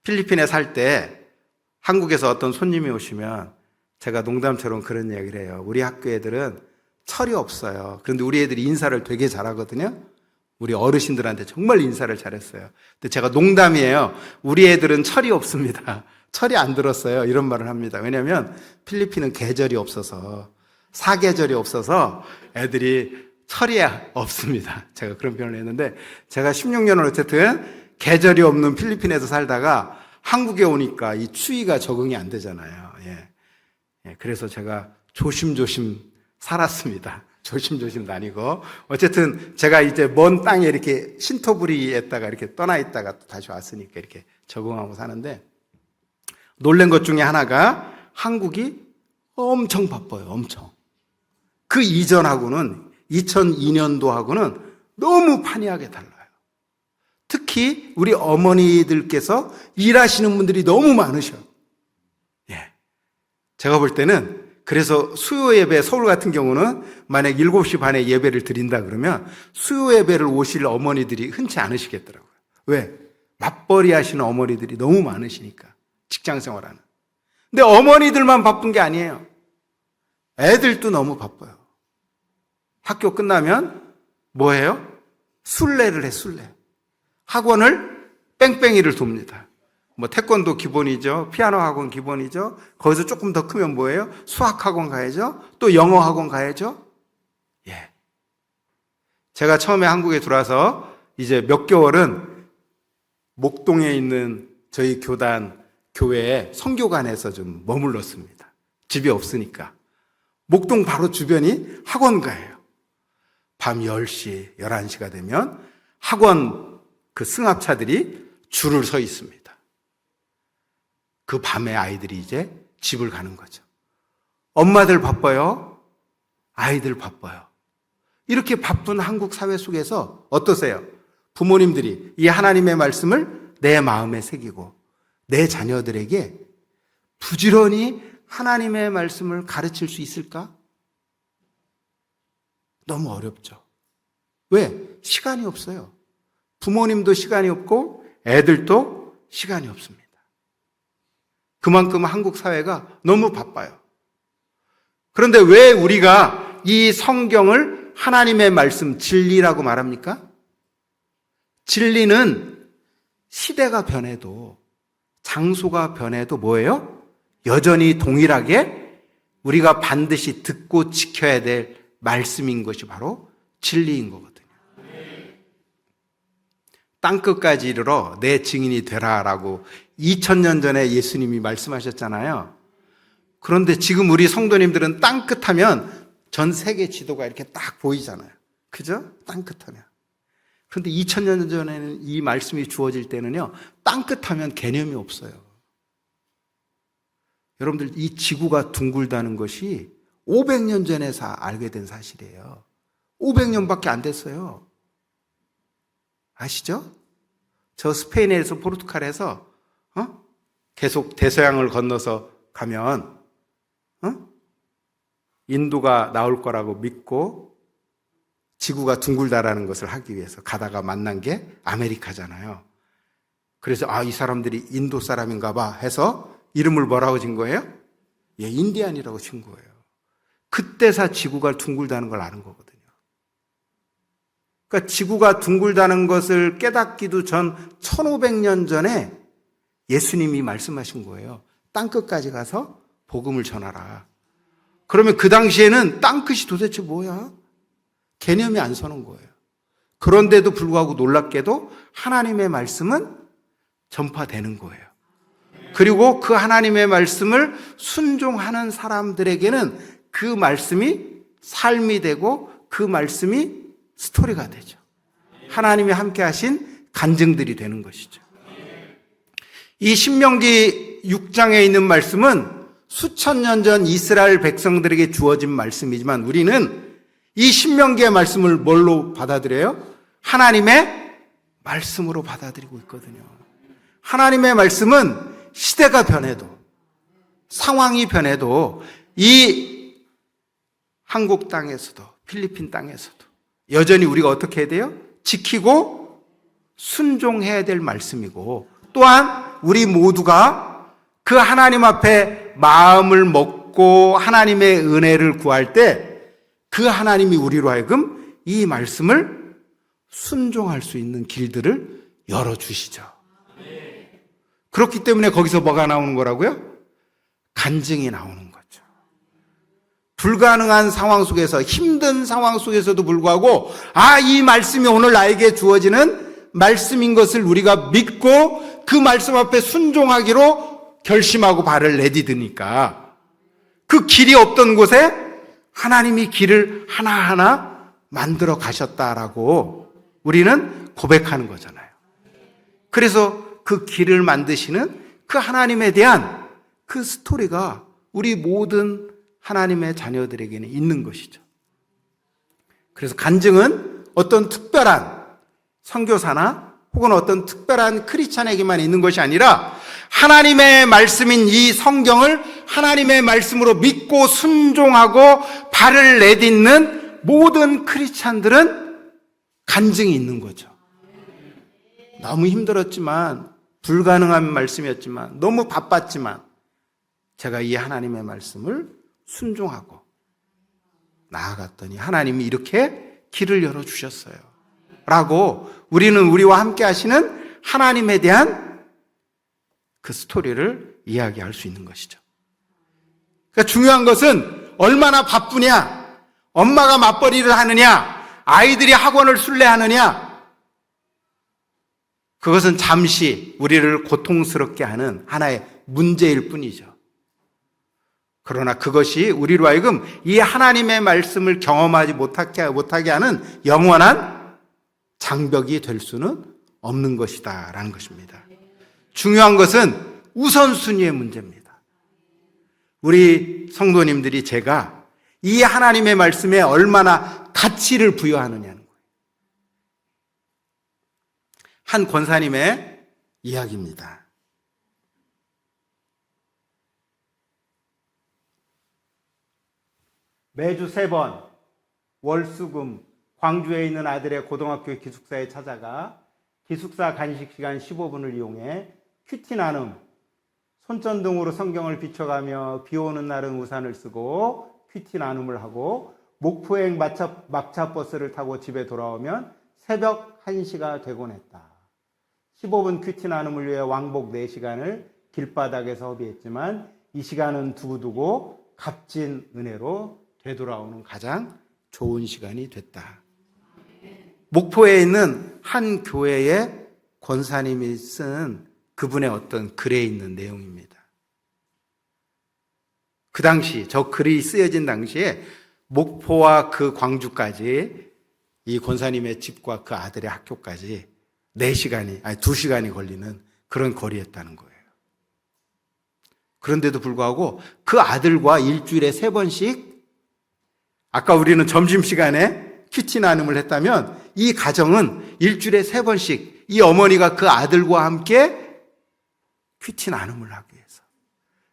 필리핀에 살 때 한국에서 어떤 손님이 오시면 제가 농담처럼 그런 이야기를 해요. 우리 학교 애들은 철이 없어요. 그런데 우리 애들이 인사를 되게 잘하거든요. 우리 어르신들한테 정말 인사를 잘했어요. 근데 제가 농담이에요. 우리 애들은 철이 없습니다. 철이 안 들었어요. 이런 말을 합니다. 왜냐하면 필리핀은 계절이 없어서, 사계절이 없어서 애들이 철이 없습니다. 제가 그런 표현을 했는데, 제가 16년을 어쨌든 계절이 없는 필리핀에서 살다가 한국에 오니까 이 추위가 적응이 안 되잖아요. 그래서 제가 조심조심 살았습니다. 조심조심 다니고, 어쨌든 제가 이제 먼 땅에 이렇게 신토부리에다가 이렇게 떠나 있다가 다시 왔으니까 이렇게 적응하고 사는데, 놀란 것 중에 하나가 한국이 엄청 바빠요. 엄청. 그 이전하고는, 2002년도하고는 너무 판이하게 달라요. 특히 우리 어머니들께서 일하시는 분들이 너무 많으셔요. 제가 볼 때는, 그래서 수요 예배, 서울 같은 경우는 만약 7시 반에 예배를 드린다 그러면 수요 예배를 오실 어머니들이 흔치 않으시겠더라고요. 왜? 맞벌이 하시는 어머니들이 너무 많으시니까, 직장 생활하는. 근데 어머니들만 바쁜 게 아니에요. 애들도 너무 바빠요. 학교 끝나면 뭐 해요? 술래를 해, 술래. 학원을 뺑뺑이를 돕니다. 뭐 태권도 기본이죠. 피아노 학원 기본이죠. 거기서 조금 더 크면 뭐예요? 수학 학원 가야죠. 또 영어 학원 가야죠. 예. 제가 처음에 한국에 들어와서 이제 몇 개월은 목동에 있는 저희 교회에 선교관에서 좀 머물렀습니다. 집이 없으니까. 목동 바로 주변이 학원가예요. 밤 10시, 11시가 되면 학원 그 승합차들이 줄을 서 있습니다. 그 밤에 아이들이 이제 집을 가는 거죠. 엄마들 바빠요. 아이들 바빠요. 이렇게 바쁜 한국 사회 속에서 어떠세요? 부모님들이 이 하나님의 말씀을 내 마음에 새기고 내 자녀들에게 부지런히 하나님의 말씀을 가르칠 수 있을까? 너무 어렵죠. 왜? 시간이 없어요. 부모님도 시간이 없고 애들도 시간이 없습니다. 그만큼 한국 사회가 너무 바빠요. 그런데 왜 우리가 이 성경을 하나님의 말씀, 진리라고 말합니까? 진리는 시대가 변해도 장소가 변해도 뭐예요? 여전히 동일하게 우리가 반드시 듣고 지켜야 될 말씀인 것이 바로 진리인 거거든요. 땅끝까지 이르러 내 증인이 되라라고 2000년 전에 예수님이 말씀하셨잖아요. 그런데 지금 우리 성도님들은 땅끝 하면 전 세계 지도가 이렇게 딱 보이잖아요. 그죠? 땅끝 하면. 그런데 2000년 전에는 이 말씀이 주어질 때는요, 땅끝 하면 개념이 없어요. 여러분들, 이 지구가 둥글다는 것이 500년 전에 알게 된 사실이에요. 500년밖에 안 됐어요. 아시죠? 저 스페인에서 포르투갈에서 계속 대서양을 건너서 가면 인도가 나올 거라고 믿고 지구가 둥글다라는 것을 하기 위해서 가다가 만난 게 아메리카잖아요. 그래서 이 사람들이 인도 사람인가 봐 해서 이름을 뭐라고 진 거예요? 예, 인디안이라고 진 거예요. 그때서 지구가 둥글다는 걸 아는 거거든요. 그러니까 지구가 둥글다는 것을 깨닫기도 전 1500년 전에 예수님이 말씀하신 거예요. 땅끝까지 가서 복음을 전하라. 그러면 그 당시에는 땅끝이 도대체 뭐야? 개념이 안 서는 거예요. 그런데도 불구하고 놀랍게도 하나님의 말씀은 전파되는 거예요. 그리고 그 하나님의 말씀을 순종하는 사람들에게는 그 말씀이 삶이 되고 그 말씀이 스토리가 되죠. 하나님이 함께 하신 간증들이 되는 것이죠. 이 신명기 6장에 있는 말씀은 수천 년 전 이스라엘 백성들에게 주어진 말씀이지만 우리는 이 신명기의 말씀을 뭘로 받아들여요? 하나님의 말씀으로 받아들이고 있거든요. 하나님의 말씀은 시대가 변해도 상황이 변해도 이 한국 땅에서도 필리핀 땅에서도 여전히 우리가 어떻게 해야 돼요? 지키고 순종해야 될 말씀이고 또한 우리 모두가 그 하나님 앞에 마음을 먹고 하나님의 은혜를 구할 때 그 하나님이 우리로 하여금 이 말씀을 순종할 수 있는 길들을 열어주시죠. 그렇기 때문에 거기서 뭐가 나오는 거라고요? 간증이 나오는 거죠. 불가능한 상황 속에서 힘든 상황 속에서도 불구하고 이 말씀이 오늘 나에게 주어지는 말씀인 것을 우리가 믿고 그 말씀 앞에 순종하기로 결심하고 발을 내디드니까 그 길이 없던 곳에 하나님이 길을 하나하나 만들어 가셨다라고 우리는 고백하는 거잖아요. 그래서 그 길을 만드시는 그 하나님에 대한 그 스토리가 우리 모든 하나님의 자녀들에게는 있는 것이죠. 그래서 간증은 어떤 특별한 선교사나 혹은 어떤 특별한 크리스찬에게만 있는 것이 아니라 하나님의 말씀인 이 성경을 하나님의 말씀으로 믿고 순종하고 발을 내딛는 모든 크리스찬들은 간증이 있는 거죠. 너무 힘들었지만 불가능한 말씀이었지만 너무 바빴지만 제가 이 하나님의 말씀을 순종하고 나아갔더니 하나님이 이렇게 길을 열어주셨어요 라고 우리는 우리와 함께 하시는 하나님에 대한 그 스토리를 이야기할 수 있는 것이죠. 그러니까 중요한 것은 얼마나 바쁘냐, 엄마가 맞벌이를 하느냐, 아이들이 학원을 순례하느냐, 그것은 잠시 우리를 고통스럽게 하는 하나의 문제일 뿐이죠. 그러나 그것이 우리로 하여금 이 하나님의 말씀을 경험하지 못하게 하는 영원한 장벽이 될 수는 없는 것이다라는 것입니다. 중요한 것은 우선순위의 문제입니다. 우리 성도님들이 제가 이 하나님의 말씀에 얼마나 가치를 부여하느냐는 거예요. 한 권사님의 이야기입니다. 매주 3번 월수금 광주에 있는 아들의 고등학교 기숙사에 찾아가 기숙사 간식 시간 15분을 이용해 큐티 나눔, 손전등으로 성경을 비춰가며 비 오는 날은 우산을 쓰고 큐티 나눔을 하고 목포행 막차 버스를 타고 집에 돌아오면 새벽 1시가 되곤 했다. 15분 큐티 나눔을 위해 왕복 4시간을 길바닥에서 허비했지만 이 시간은 두고두고 값진 은혜로 되돌아오는 가장 좋은 시간이 됐다. 목포에 있는 한 교회의 권사님이 쓴 그분의 어떤 글에 있는 내용입니다. 그 당시, 저 글이 쓰여진 당시에 목포와 그 광주까지 이 권사님의 집과 그 아들의 학교까지 2시간이 걸리는 그런 거리였다는 거예요. 그런데도 불구하고 그 아들과 일주일에 3번씩, 아까 우리는 점심시간에 큐티 나눔을 했다면 이 가정은 일주일에 3번씩 이 어머니가 그 아들과 함께 큐티 나눔을 하기 위해서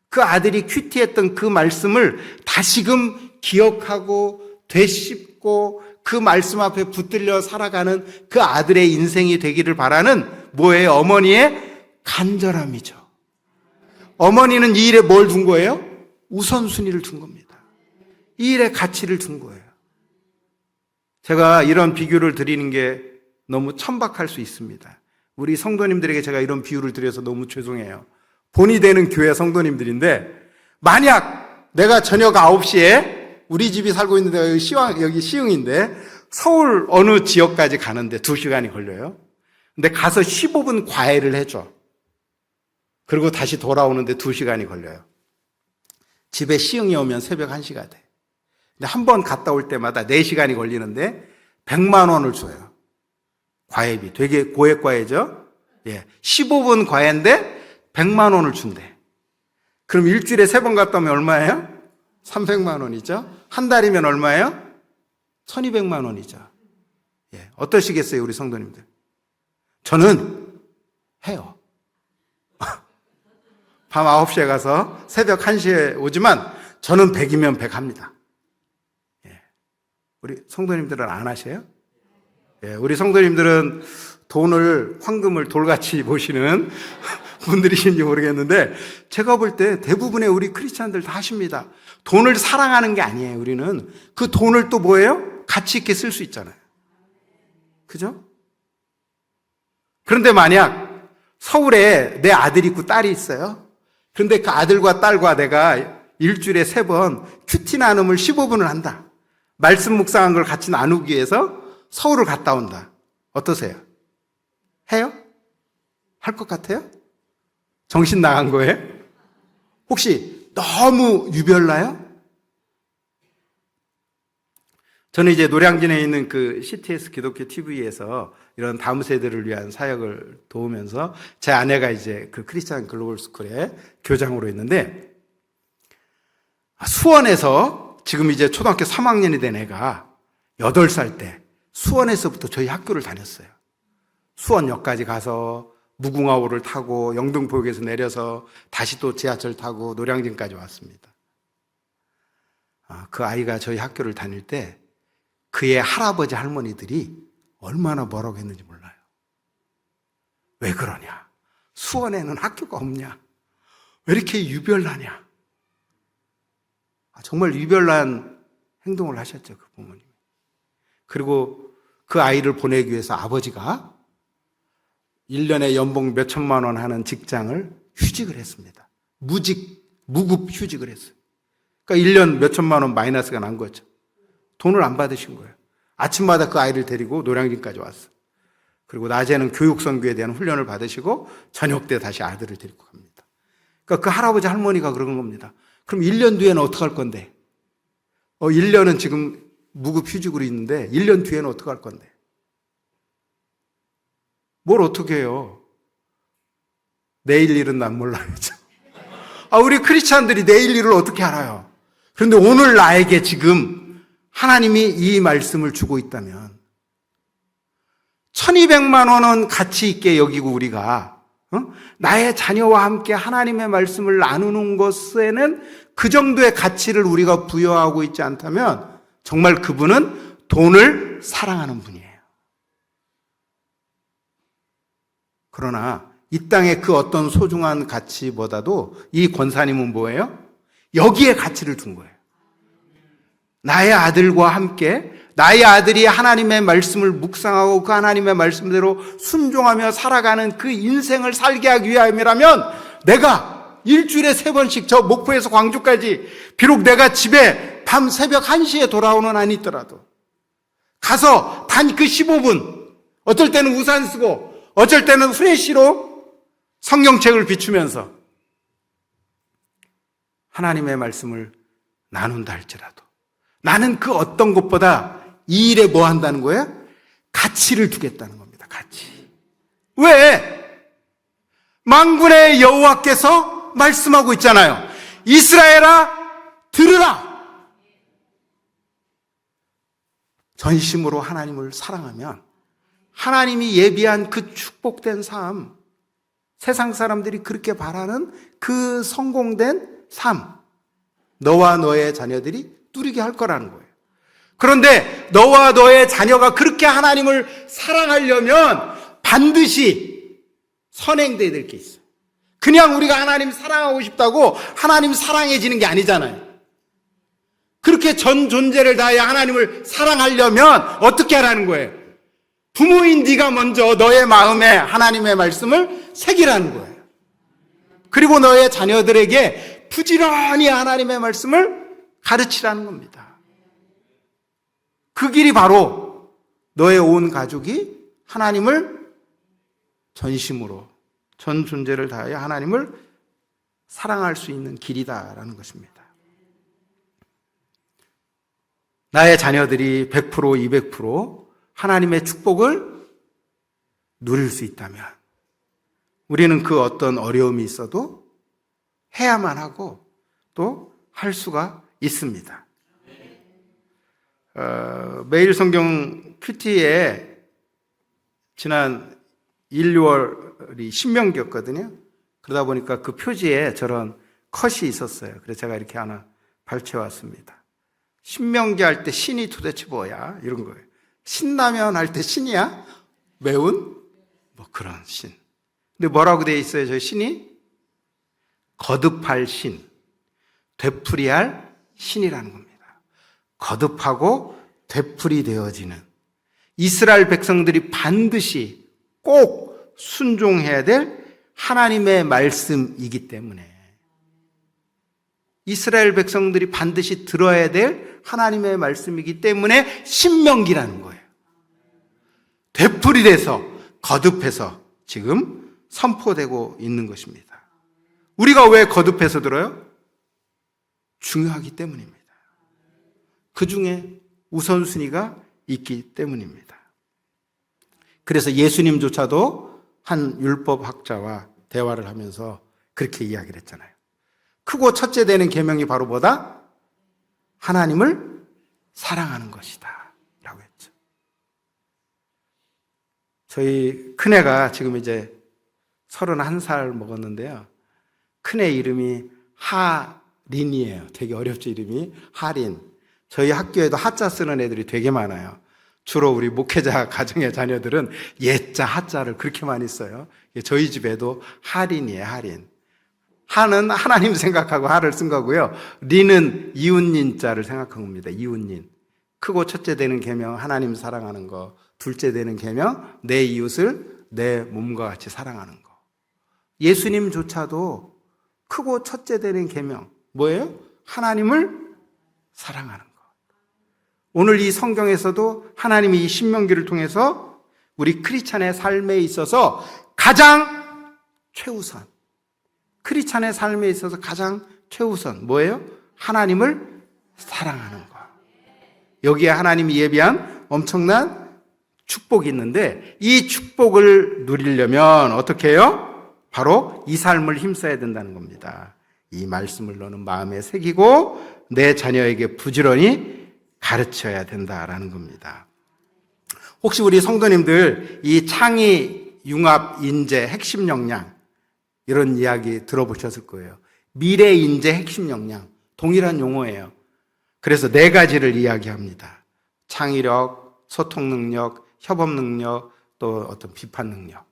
그 아들이 큐티했던 그 말씀을 다시금 기억하고 되씹고 그 말씀 앞에 붙들려 살아가는 그 아들의 인생이 되기를 바라는 뭐예요? 어머니의 간절함이죠. 어머니는 이 일에 뭘 둔 거예요? 우선순위를 둔 겁니다. 이 일에 가치를 둔 거예요. 제가 이런 비교를 드리는 게 너무 천박할 수 있습니다. 우리 성도님들에게 제가 이런 비유를 드려서 너무 죄송해요. 본이 되는 교회 성도님들인데, 만약 내가 저녁 9시에 우리 집이 살고 있는 데가 여기 시흥인데 서울 어느 지역까지 가는데 2시간이 걸려요. 근데 가서 15분 과외를 해줘. 그리고 다시 돌아오는데 2시간이 걸려요. 집에 시흥이 오면 새벽 1시가 돼. 근데 한 번 갔다 올 때마다 4시간이 걸리는데 100만 원을 줘요. 과외비. 되게 고액 과외죠? 예. 15분 과외인데 100만 원을 준대. 그럼 일주일에 3번 갔다 오면 얼마예요? 300만 원이죠? 한 달이면 얼마예요? 1200만 원이죠. 예. 어떠시겠어요, 우리 성도님들? 저는 해요. 밤 9시에 가서 새벽 1시에 오지만 저는 100이면 100 합니다. 예. 우리 성도님들은 안 하세요? 예. 우리 성도님들은 돈을, 황금을 돌같이 보시는 분들이신지 모르겠는데 제가 볼 때 대부분의 우리 크리스찬들 다 하십니다. 돈을 사랑하는 게 아니에요. 우리는 그 돈을 또 뭐예요? 가치 있게 쓸 수 있잖아요. 그죠? 그런데 만약 서울에 내 아들이 있고 딸이 있어요. 그런데 그 아들과 딸과 내가 일주일에 3번 큐티 나눔을 15분을 한다. 말씀 묵상한 걸 같이 나누기 위해서 서울을 갔다 온다. 어떠세요? 해요? 할 것 같아요? 정신 나간 거예요? 혹시 너무 유별나요? 저는 이제 노량진에 있는 그 CTS 기독교 TV에서 이런 다음 세대를 위한 사역을 도우면서 제 아내가 이제 그 크리스찬 글로벌 스쿨의 교장으로 있는데, 수원에서 지금 이제 초등학교 3학년이 된 애가 8살 때 수원에서부터 저희 학교를 다녔어요. 수원역까지 가서 무궁화호를 타고 영등포역에서 내려서 다시 또 지하철 타고 노량진까지 왔습니다. 그 아이가 저희 학교를 다닐 때 그의 할아버지 할머니들이 얼마나 뭐라고 했는지 몰라요. 왜 그러냐? 수원에는 학교가 없냐? 왜 이렇게 유별나냐? 정말 유별난 행동을 하셨죠, 그 부모님. 그리고 그 아이를 보내기 위해서 아버지가 1년에 연봉 몇 천만 원 하는 직장을 휴직을 했습니다. 무급 휴직을 했어요. 그러니까 1년 몇 천만 원 마이너스가 난 거죠. 돈을 안 받으신 거예요. 아침마다 그 아이를 데리고 노량진까지 왔어. 그리고 낮에는 교육선교에 대한 훈련을 받으시고 저녁 때 다시 아들을 데리고 갑니다. 그러니까 그 할아버지 할머니가 그런 겁니다. 그럼 1년 뒤에는 어떡할 건데? 1년은 지금 무급휴직으로 있는데 1년 뒤에는 어떡할 건데? 뭘 어떻게 해요? 내일 일은 난 몰라야죠. 우리 크리스찬들이 내일 일을 어떻게 알아요? 그런데 오늘 나에게 지금 하나님이 이 말씀을 주고 있다면 1200만 원은 가치 있게 여기고 우리가 나의 자녀와 함께 하나님의 말씀을 나누는 것에는 그 정도의 가치를 우리가 부여하고 있지 않다면 정말 그분은 돈을 사랑하는 분이에요. 그러나 이 땅의 그 어떤 소중한 가치보다도 이 권사님은 뭐예요? 여기에 가치를 둔 거예요. 나의 아들과 함께 나의 아들이 하나님의 말씀을 묵상하고 그 하나님의 말씀대로 순종하며 살아가는 그 인생을 살게 하기 위함이라면 내가 일주일에 3번씩 저 목포에서 광주까지 비록 내가 집에 밤 새벽 1시에 돌아오는 한이 있더라도 가서 단 그 15분 어떨 때는 우산 쓰고 어쩔 때는 후레쉬로 성경책을 비추면서 하나님의 말씀을 나눈다 할지라도 나는 그 어떤 것보다 이 일에 뭐 한다는 거예요? 가치를 두겠다는 겁니다. 가치. 왜? 만군의 여호와께서 말씀하고 있잖아요. 이스라엘아 들으라. 전심으로 하나님을 사랑하면 하나님이 예비한 그 축복된 삶, 세상 사람들이 그렇게 바라는 그 성공된 삶, 너와 너의 자녀들이 누리게 할 거라는 거예요. 그런데 너와 너의 자녀가 그렇게 하나님을 사랑하려면 반드시 선행돼야 될 게 있어요. 그냥 우리가 하나님 사랑하고 싶다고 하나님 사랑해지는 게 아니잖아요. 그렇게 전 존재를 다해 하나님을 사랑하려면 어떻게 하라는 거예요? 부모인 네가 먼저 너의 마음에 하나님의 말씀을 새기라는 거예요. 그리고 너의 자녀들에게 부지런히 하나님의 말씀을 가르치라는 겁니다. 그 길이 바로 너의 온 가족이 하나님을 전심으로 전 존재를 다하여 하나님을 사랑할 수 있는 길이다라는 것입니다. 나의 자녀들이 100%, 200% 하나님의 축복을 누릴 수 있다면 우리는 그 어떤 어려움이 있어도 해야만 하고 또 할 수가 있습니다. 매일 성경 큐티에 지난 1, 2월이 신명기였거든요. 그러다 보니까 그 표지에 저런 컷이 있었어요. 그래서 제가 이렇게 하나 발췌해왔습니다. 신명기 할 때 신이 도대체 뭐야? 이런 거예요. 신라면 할 때 신이야? 매운? 뭐 그런 신. 근데 뭐라고 되어 있어요? 저 신이? 거듭할 신, 되풀이할 신이라는 겁니다. 거듭하고 되풀이 되어지는 이스라엘 백성들이 반드시 꼭 순종해야 될 하나님의 말씀이기 때문에 이스라엘 백성들이 반드시 들어야 될 하나님의 말씀이기 때문에 신명기라는 거예요. 되풀이돼서 거듭해서 지금 선포되고 있는 것입니다. 우리가 왜 거듭해서 들어요? 중요하기 때문입니다. 그 중에 우선순위가 있기 때문입니다. 그래서 예수님조차도 한 율법학자와 대화를 하면서 그렇게 이야기를 했잖아요. 크고 첫째 되는 계명이 바로 뭐다? 하나님을 사랑하는 것이다 라고 했죠. 저희 큰애가 지금 이제 31살 먹었는데요. 큰애 이름이 하린이에요. 되게 어렵죠, 이름이. 하린. 저희 학교에도 하자 쓰는 애들이 되게 많아요. 주로 우리 목회자 가정의 자녀들은 예자, 하자를 그렇게 많이 써요. 저희 집에도 하린이에요, 하린. 하는 하나님 생각하고 하를 쓴 거고요. 린은 이웃닌자를 생각한 겁니다. 이웃닌. 크고 첫째 되는 계명 하나님 사랑하는 거. 둘째 되는 계명 내 이웃을 내 몸과 같이 사랑하는 거. 예수님조차도 크고 첫째 되는 계명 뭐예요? 하나님을 사랑하는 거. 오늘 이 성경에서도 하나님이 이 신명기를 통해서 우리 크리스찬의 삶에 있어서 가장 최우선, 크리스찬의 삶에 있어서 가장 최우선 뭐예요? 하나님을 사랑하는 것. 여기에 하나님이 예비한 엄청난 축복이 있는데 이 축복을 누리려면 어떻게 해요? 바로 이 삶을 힘써야 된다는 겁니다. 이 말씀을 너는 마음에 새기고 내 자녀에게 부지런히 가르쳐야 된다라는 겁니다. 혹시 우리 성도님들 이 창의, 융합, 인재, 핵심 역량 이런 이야기 들어보셨을 거예요. 미래 인재 핵심 역량 동일한 용어예요. 그래서 4가지를 이야기합니다. 창의력, 소통 능력, 협업 능력, 또 어떤 비판 능력.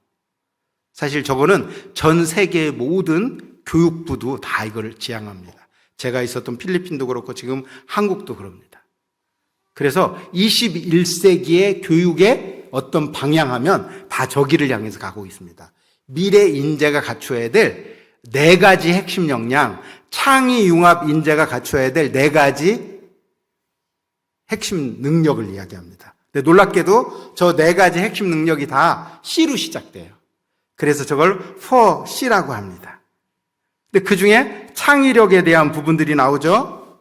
사실 저거는 전 세계 모든 교육부도 다 이걸 지향합니다. 제가 있었던 필리핀도 그렇고 지금 한국도 그럽니다. 그래서 21세기의 교육의 어떤 방향하면 다 저기를 향해서 가고 있습니다. 미래 인재가 갖춰야 될 4가지 핵심 역량, 창의 융합 인재가 갖춰야 될 4가지 핵심 능력을 이야기합니다. 근데 놀랍게도 저 4가지 핵심 능력이 다 C로 시작돼요. 그래서 저걸 4C라고 합니다. 근데 그 중에 창의력에 대한 부분들이 나오죠.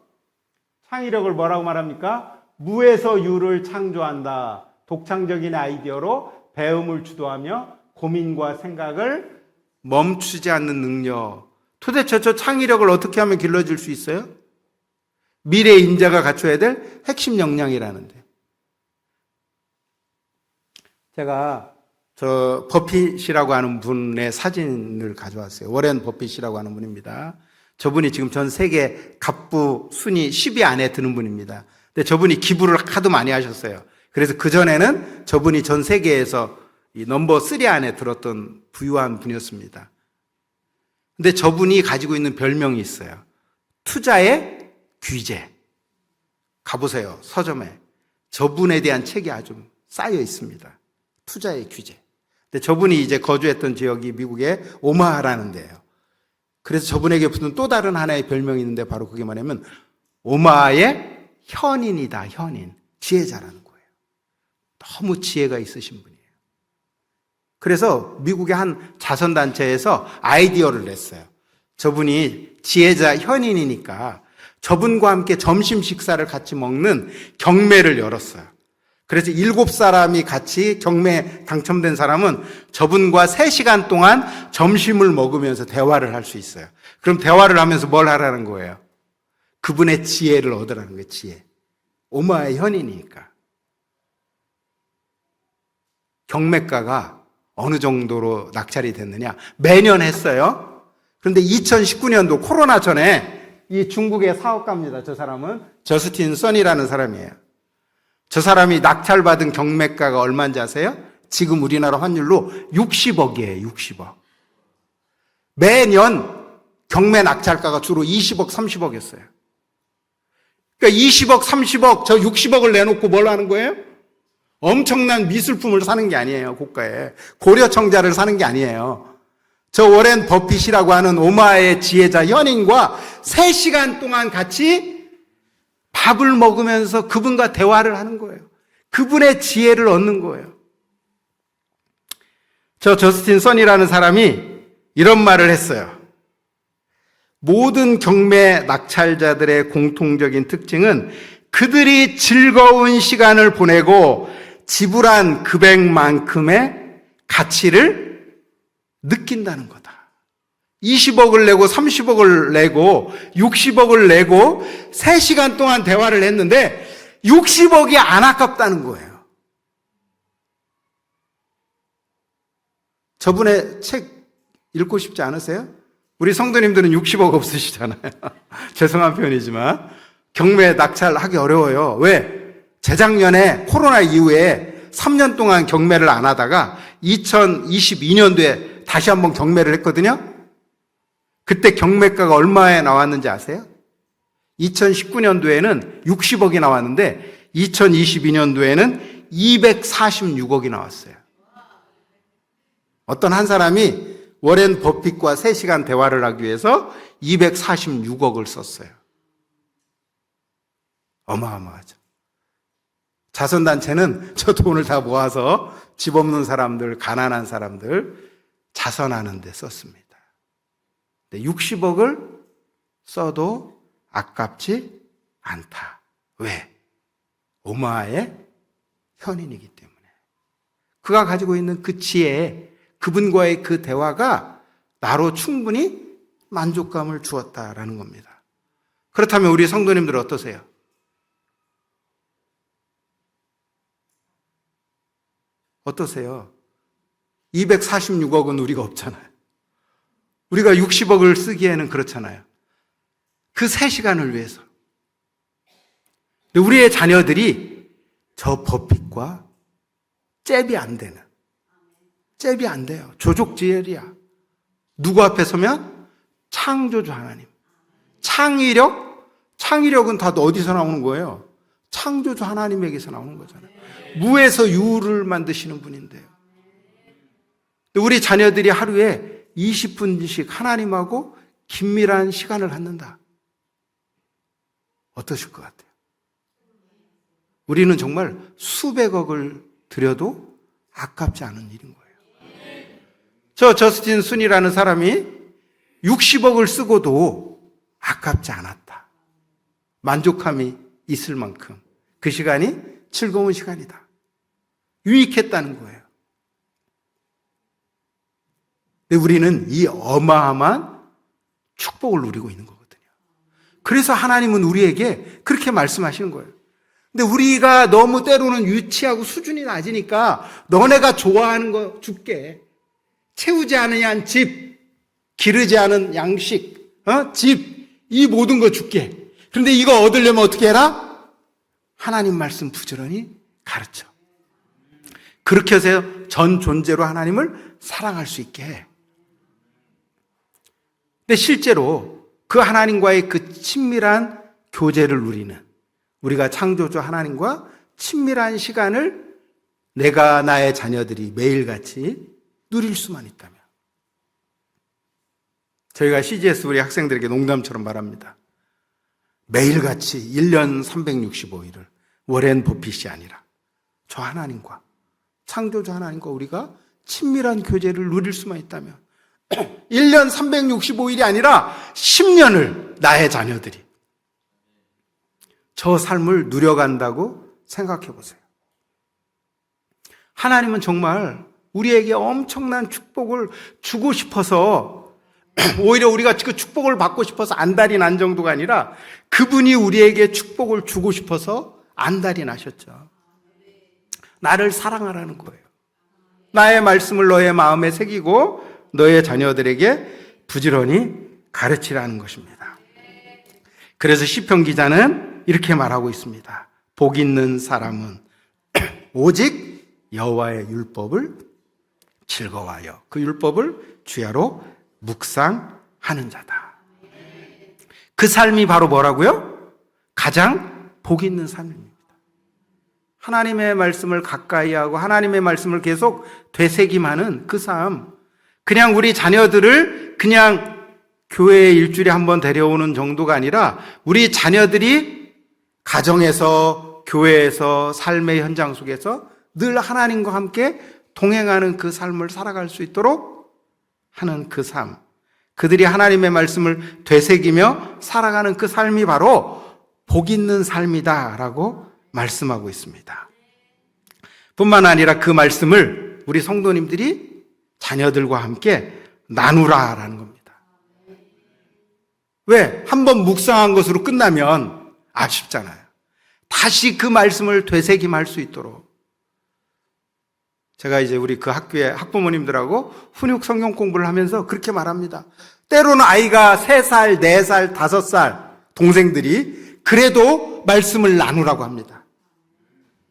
창의력을 뭐라고 말합니까? 무에서 유를 창조한다. 독창적인 아이디어로 배움을 주도하며 고민과 생각을 멈추지 않는 능력. 도대체 저 창의력을 어떻게 하면 길러질 수 있어요? 미래 인재가 갖춰야 될 핵심 역량이라는데. 제가 저 버핏이라고 하는 분의 사진을 가져왔어요. 워렌 버핏이라고 하는 분입니다. 저분이 지금 전 세계 갑부 순위 10위 안에 드는 분입니다. 근데 저분이 기부를 하도 많이 하셨어요. 그래서 그전에는 저분이 전 세계에서 이 넘버 3 안에 들었던 부유한 분이었습니다. 근데 저분이 가지고 있는 별명이 있어요. 투자의 귀재. 가보세요. 서점에. 저분에 대한 책이 아주 쌓여 있습니다. 투자의 귀재. 근데 저분이 이제 거주했던 지역이 미국의 오마하라는 데예요. 그래서 저분에게 붙은 또 다른 하나의 별명이 있는데 바로 그게 뭐냐면 오마하의 현인이다. 현인. 지혜자라는 거예요. 너무 지혜가 있으신 분이에요. 그래서 미국의 한 자선단체에서 아이디어를 냈어요. 저분이 지혜자 현인이니까 저분과 함께 점심 식사를 같이 먹는 경매를 열었어요. 그래서 7사람이 같이 경매에 당첨된 사람은 저분과 3시간 동안 점심을 먹으면서 대화를 할 수 있어요. 그럼 대화를 하면서 뭘 하라는 거예요? 그분의 지혜를 얻으라는 거예요. 지혜. 오마의 현인이니까. 경매가가 어느 정도로 낙찰이 됐느냐? 매년 했어요. 그런데 2019년도 코로나 전에 이 중국의 사업가입니다. 저 사람은 저스틴 선이라는 사람이에요. 저 사람이 낙찰받은 경매가가 얼마인지 아세요? 지금 우리나라 환율로 60억이에요. 60억. 매년 경매 낙찰가가 주로 20억, 30억이었어요. 그러니까 20억, 30억, 저 60억을 내놓고 뭘 하는 거예요? 엄청난 미술품을 사는 게 아니에요. 고가에. 고려청자를 사는 게 아니에요. 저 워렌 버핏이라고 하는 오마의 지혜자 현인과 3시간 동안 같이 밥을 먹으면서 그분과 대화를 하는 거예요. 그분의 지혜를 얻는 거예요. 저 저스틴 선이라는 사람이 이런 말을 했어요. 모든 경매 낙찰자들의 공통적인 특징은 그들이 즐거운 시간을 보내고 지불한 금액만큼의 가치를 느낀다는 거다. 20억을 내고 30억을 내고 60억을 내고 3시간 동안 대화를 했는데 60억이 안 아깝다는 거예요. 저분의 책 읽고 싶지 않으세요? 우리 성도님들은 60억 없으시잖아요. 죄송한 표현이지만 경매 낙찰하기 어려워요. 왜? 재작년에 코로나 이후에 3년 동안 경매를 안 하다가 2022년도에 다시 한번 경매를 했거든요. 그때 경매가가 얼마에 나왔는지 아세요? 2019년도에는 60억이 나왔는데 2022년도에는 246억이 나왔어요. 어떤 한 사람이 워렌 버핏과 3시간 대화를 하기 위해서 246억을 썼어요. 어마어마하죠. 자선단체는 저 돈을 다 모아서 집 없는 사람들, 가난한 사람들 자선하는 데 썼습니다. 60억을 써도 아깝지 않다. 왜? 오마의 현인이기 때문에. 그가 가지고 있는 그 지혜, 그분과의 그 대화가 나로 충분히 만족감을 주었다라는 겁니다. 그렇다면 우리 성도님들 어떠세요? 어떠세요? 246억은 우리가 없잖아요. 우리가 60억을 쓰기에는 그렇잖아요. 그 3시간을 위해서. 우리의 자녀들이 저 법칙과 잽이 안 되는, 잽이 안 돼요. 조족지혈이야. 누구 앞에 서면? 창조주 하나님. 창의력은 다 어디서 나오는 거예요? 창조주 하나님에게서 나오는 거잖아요. 무에서 유를 만드시는 분인데요. 우리 자녀들이 하루에 20분씩 하나님하고 긴밀한 시간을 갖는다. 어떠실 것 같아요? 우리는 정말 수백억을 들여도 아깝지 않은 일인 거예요. 저 저스틴 순이라는 사람이 60억을 쓰고도 아깝지 않았다. 만족함이 있을 만큼 그 시간이 즐거운 시간이다. 유익했다는 거예요. 근데 우리는 이 어마어마한 축복을 누리고 있는 거거든요. 그래서 하나님은 우리에게 그렇게 말씀하시는 거예요. 근데 우리가 너무 때로는 유치하고 수준이 낮으니까 너네가 좋아하는 거 줄게. 채우지 않은 집, 기르지 않은 양식, 집, 이 모든 거 줄게. 그런데 이거 얻으려면 어떻게 해라? 하나님 말씀 부지런히 가르쳐. 그렇게 해서 전 존재로 하나님을 사랑할 수 있게 해. 근데 실제로 그 하나님과의 그 친밀한 교제를 누리는, 우리가 창조주 하나님과 친밀한 시간을 내가 나의 자녀들이 매일같이 누릴 수만 있다면. 저희가 CGS 우리 학생들에게 농담처럼 말합니다. 매일같이 1년 365일을 워렌 버핏이 아니라 저 하나님과, 창조주 하나님과 우리가 친밀한 교제를 누릴 수만 있다면 1년 365일이 아니라 10년을 나의 자녀들이 저 삶을 누려간다고 생각해 보세요. 하나님은 정말 우리에게 엄청난 축복을 주고 싶어서, 오히려 우리가 그 축복을 받고 싶어서 안달이 난 정도가 아니라 그분이 우리에게 축복을 주고 싶어서 안달이 나셨죠. 나를 사랑하라는 거예요. 나의 말씀을 너의 마음에 새기고 너의 자녀들에게 부지런히 가르치라는 것입니다. 그래서 시편 기자는 이렇게 말하고 있습니다. 복 있는 사람은 오직 여호와의 율법을 즐거워하여 그 율법을 주야로 묵상하는 자다. 그 삶이 바로 뭐라고요? 가장 복 있는 삶입니다. 하나님의 말씀을 가까이 하고 하나님의 말씀을 계속 되새김하는 그 삶. 그냥 우리 자녀들을 그냥 교회에 일주일에 한 번 데려오는 정도가 아니라 우리 자녀들이 가정에서, 교회에서, 삶의 현장 속에서 늘 하나님과 함께 동행하는 그 삶을 살아갈 수 있도록 하는 그 삶. 그들이 하나님의 말씀을 되새기며 살아가는 그 삶이 바로 복 있는 삶이다라고 말씀하고 있습니다. 뿐만 아니라 그 말씀을 우리 성도님들이 자녀들과 함께 나누라라는 겁니다. 왜? 한번 묵상한 것으로 끝나면 아쉽잖아요. 다시 그 말씀을 되새김할 수 있도록. 제가 이제 우리 그 학교의 학부모님들하고 훈육 성경 공부를 하면서 그렇게 말합니다. 때로는 아이가 3살, 4살, 5살 동생들이 그래도 말씀을 나누라고 합니다.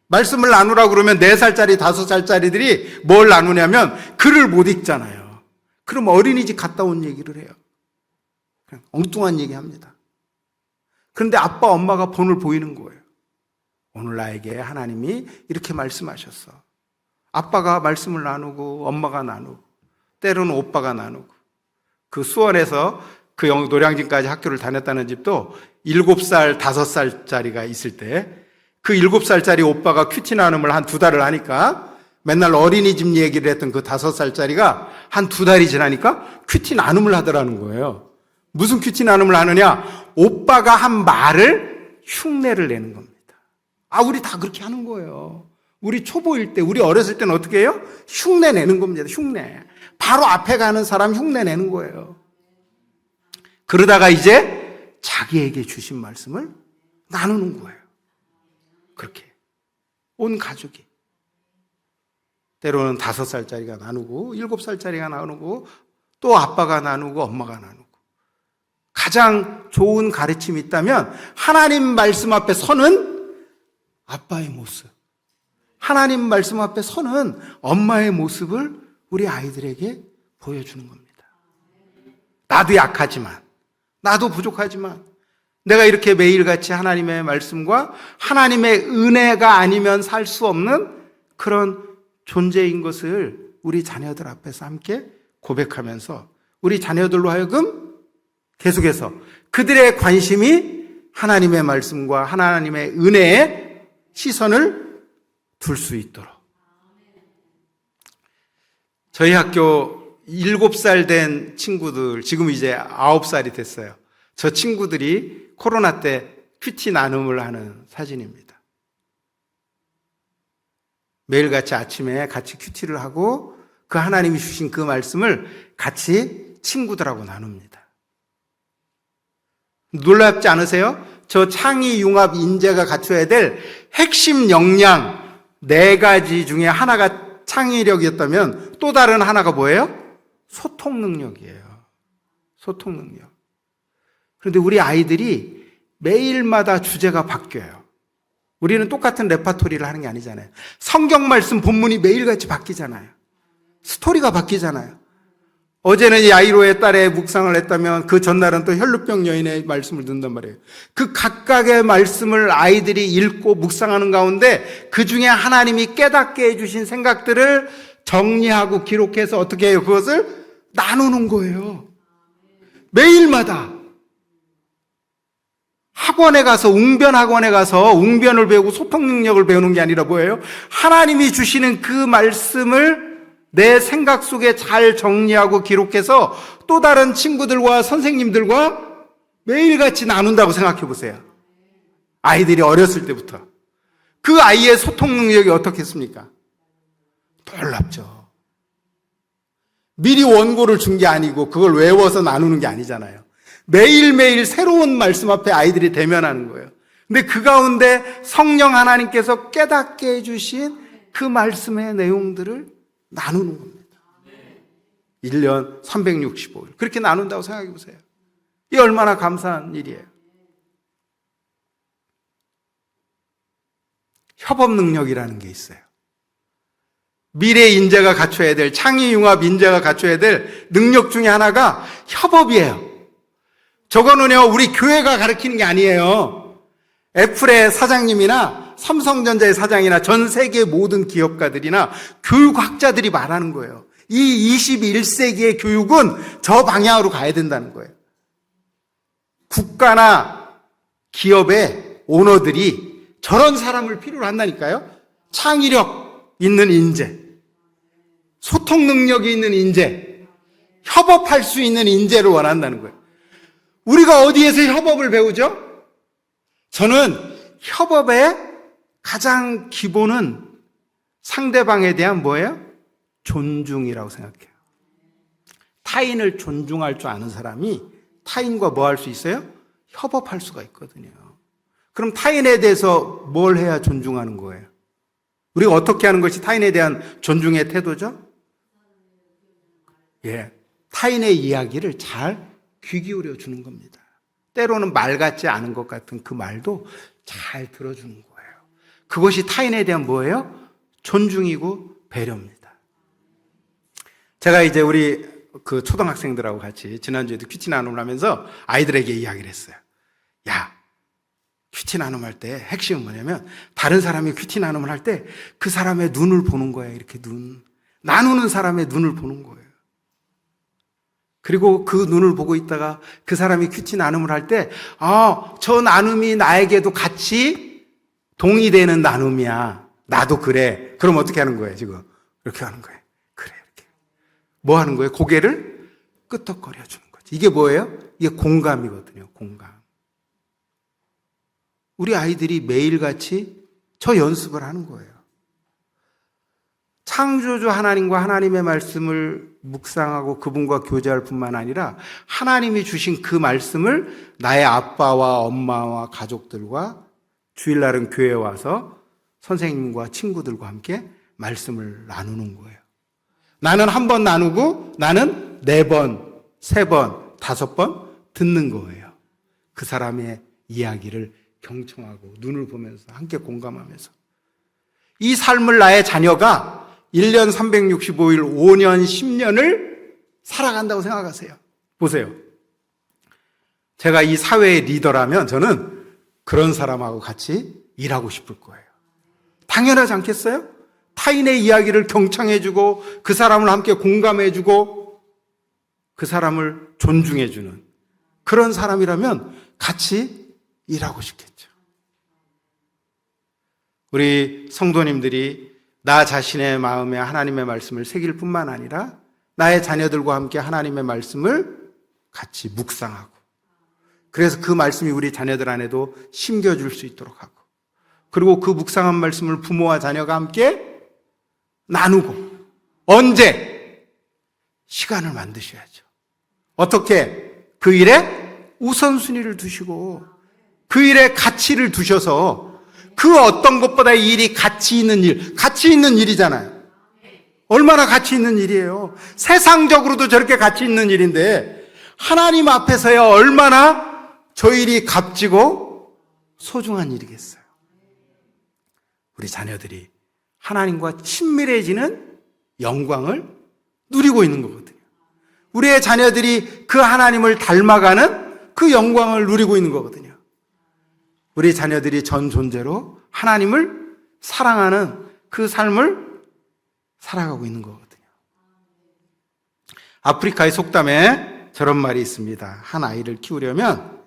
말씀을 나누라고 그러면 4살짜리, 5살짜리들이 뭘 나누냐면 글을 못 읽잖아요. 그럼 어린이집 갔다 온 얘기를 해요. 그냥 엉뚱한 얘기 합니다. 그런데 아빠, 엄마가 본을 보이는 거예요. 오늘 나에게 하나님이 이렇게 말씀하셨어. 아빠가 말씀을 나누고 엄마가 나누고 때로는 오빠가 나누고 그 수원에서 그 노량진까지 학교를 다녔다는 집도 7살, 5살짜리가 있을 때 그 7살짜리 오빠가 큐티 나눔을 한 2달을 하니까, 맨날 어린이집 얘기를 했던 그 5살짜리가 한 2달이 지나니까 큐티 나눔을 하더라는 거예요. 무슨 큐티 나눔을 하느냐? 오빠가 한 말을 흉내를 내는 겁니다. 우리 다 그렇게 하는 거예요. 우리 초보일 때, 우리 어렸을 때는 어떻게 해요? 흉내 내는 겁니다. 흉내. 바로 앞에 가는 사람 흉내 내는 거예요. 그러다가 이제 자기에게 주신 말씀을 나누는 거예요. 그렇게. 온 가족이. 때로는 5살짜리가 나누고, 7살짜리가 나누고, 또 아빠가 나누고, 엄마가 나누고. 가장 좋은 가르침이 있다면 하나님 말씀 앞에 서는 아빠의 모습, 하나님 말씀 앞에 서는 엄마의 모습을 우리 아이들에게 보여주는 겁니다. 나도 약하지만, 나도 부족하지만, 내가 이렇게 매일같이 하나님의 말씀과 하나님의 은혜가 아니면 살 수 없는 그런 존재인 것을 우리 자녀들 앞에서 함께 고백하면서 우리 자녀들로 하여금 계속해서 그들의 관심이 하나님의 말씀과 하나님의 은혜에 시선을 둘 수 있도록. 저희 학교 7살 된 친구들, 지금 이제 9살이 됐어요. 저 친구들이 코로나 때 큐티 나눔을 하는 사진입니다. 매일같이 아침에 같이 큐티를 하고 그 하나님이 주신 그 말씀을 같이 친구들하고 나눕니다. 놀랍지 않으세요? 저 창의융합 인재가 갖춰야 될 핵심 역량 4가지 중에 하나가 창의력이었다면 또 다른 하나가 뭐예요? 소통 능력이에요. 소통 능력. 그런데 우리 아이들이 매일마다 주제가 바뀌어요. 우리는 똑같은 레파토리를 하는 게 아니잖아요. 성경 말씀 본문이 매일같이 바뀌잖아요. 스토리가 바뀌잖아요. 어제는 야이로의 딸의 묵상을 했다면 그 전날은 또 혈루병 여인의 말씀을 듣는단 말이에요. 그 각각의 말씀을 아이들이 읽고 묵상하는 가운데 그 중에 하나님이 깨닫게 해주신 생각들을 정리하고 기록해서 어떻게 해요? 그것을 나누는 거예요. 매일마다. 학원에 가서, 웅변 학원에 가서 웅변을 배우고 소통 능력을 배우는 게 아니라 뭐예요? 하나님이 주시는 그 말씀을 내 생각 속에 잘 정리하고 기록해서 또 다른 친구들과 선생님들과 매일같이 나눈다고 생각해 보세요. 아이들이 어렸을 때부터. 그 아이의 소통 능력이 어떻겠습니까? 놀랍죠. 미리 원고를 준 게 아니고 그걸 외워서 나누는 게 아니잖아요. 매일매일 새로운 말씀 앞에 아이들이 대면하는 거예요. 근데 그 가운데 성령 하나님께서 깨닫게 해주신 그 말씀의 내용들을 나누는 겁니다. 1년 365일. 그렇게 나눈다고 생각해 보세요. 이게 얼마나 감사한 일이에요. 협업 능력이라는 게 있어요. 미래 인재가 갖춰야 될, 창의융합 인재가 갖춰야 될 능력 중에 하나가 협업이에요. 저거는요, 우리 교회가 가르치는 게 아니에요. 애플의 사장님이나 삼성전자의 사장이나 전 세계 모든 기업가들이나 교육학자들이 말하는 거예요. 이 21세기의 교육은 저 방향으로 가야 된다는 거예요. 국가나 기업의 오너들이 저런 사람을 필요로 한다니까요. 창의력 있는 인재, 소통 능력이 있는 인재, 협업할 수 있는 인재를 원한다는 거예요. 우리가 어디에서 협업을 배우죠? 저는 협업의 가장 기본은 상대방에 대한 뭐예요? 존중이라고 생각해요. 타인을 존중할 줄 아는 사람이 타인과 뭐 할 수 있어요? 협업할 수가 있거든요. 그럼 타인에 대해서 뭘 해야 존중하는 거예요? 우리가 어떻게 하는 것이 타인에 대한 존중의 태도죠? 타인의 이야기를 잘 귀 기울여 주는 겁니다. 때로는 말 같지 않은 것 같은 그 말도 잘 들어주는 거예요. 그것이 타인에 대한 뭐예요? 존중이고 배려입니다. 제가 이제 우리 그 초등학생들하고 같이 지난주에도 큐티 나눔을 하면서 아이들에게 이야기를 했어요. 야, 큐티 나눔할 때 핵심은 뭐냐면 다른 사람이 큐티 나눔을 할 때 그 사람의 눈을 보는 거예요. 이렇게 나누는 사람의 눈을 보는 거예요. 그리고 그 눈을 보고 있다가 그 사람이 큐티 나눔을 할 때, 저 나눔이 나에게도 같이 동의되는 나눔이야. 나도 그래. 그럼 어떻게 하는 거예요, 지금? 이렇게 하는 거예요. 그래, 이렇게. 뭐 하는 거예요? 고개를 끄덕거려 주는 거지. 이게 뭐예요? 이게 공감이거든요, 공감. 우리 아이들이 매일같이 저 연습을 하는 거예요. 창조주 하나님과 하나님의 말씀을 묵상하고 그분과 교제할 뿐만 아니라 하나님이 주신 그 말씀을 나의 아빠와 엄마와 가족들과 주일날은 교회에 와서 선생님과 친구들과 함께 말씀을 나누는 거예요. 나는 한 번 나누고 나는 4번, 3번, 5번 듣는 거예요. 그 사람의 이야기를 경청하고 눈을 보면서 함께 공감하면서 이 삶을 나의 자녀가 1년 365일 5년 10년을 살아간다고 생각하세요. 보세요. 제가 이 사회의 리더라면 저는 그런 사람하고 같이 일하고 싶을 거예요. 당연하지 않겠어요? 타인의 이야기를 경청해주고 그 사람을 함께 공감해주고 그 사람을 존중해주는 그런 사람이라면 같이 일하고 싶겠죠. 우리 성도님들이 나 자신의 마음에 하나님의 말씀을 새길 뿐만 아니라 나의 자녀들과 함께 하나님의 말씀을 같이 묵상하고 그래서 그 말씀이 우리 자녀들 안에도 심겨줄 수 있도록 하고 그리고 그 묵상한 말씀을 부모와 자녀가 함께 나누고 언제? 시간을 만드셔야죠. 어떻게? 그 일에 우선순위를 두시고 그 일에 가치를 두셔서 그 어떤 것보다 이 일이 가치 있는 일이잖아요. 얼마나 가치 있는 일이에요. 세상적으로도 저렇게 가치 있는 일인데 하나님 앞에서야 얼마나 저 일이 값지고 소중한 일이겠어요. 우리 자녀들이 하나님과 친밀해지는 영광을 누리고 있는 거거든요. 우리의 자녀들이 그 하나님을 닮아가는 그 영광을 누리고 있는 거거든요. 우리 자녀들이 전 존재로 하나님을 사랑하는 그 삶을 살아가고 있는 거거든요. 아프리카의 속담에 저런 말이 있습니다. 한 아이를 키우려면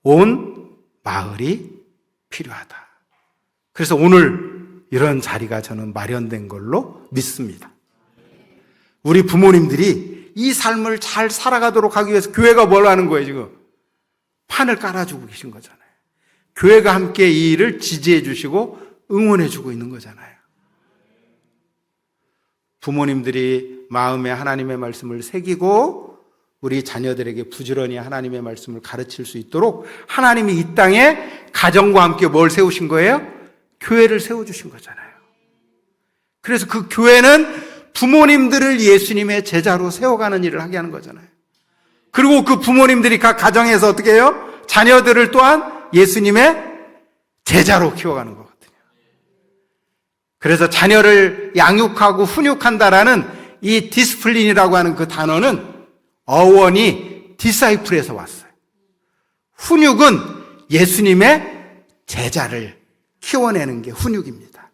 온 마을이 필요하다. 그래서 오늘 이런 자리가 저는 마련된 걸로 믿습니다. 우리 부모님들이 이 삶을 잘 살아가도록 하기 위해서 교회가 뭘 하는 거예요, 지금? 판을 깔아주고 계신 거잖아요. 교회가 함께 이 일을 지지해 주시고 응원해 주고 있는 거잖아요. 부모님들이 마음에 하나님의 말씀을 새기고 우리 자녀들에게 부지런히 하나님의 말씀을 가르칠 수 있도록 하나님이 이 땅에 가정과 함께 뭘 세우신 거예요? 교회를 세워주신 거잖아요. 그래서 그 교회는 부모님들을 예수님의 제자로 세워가는 일을 하게 하는 거잖아요. 그리고 그 부모님들이 각 가정에서 어떻게 해요? 자녀들을 또한 예수님의 제자로 키워가는 거거든요. 그래서 자녀를 양육하고 훈육한다라는 이 디스플린이라고 하는 그 단어는 어원이 디사이플에서 왔어요. 훈육은 예수님의 제자를 키워내는 게 훈육입니다.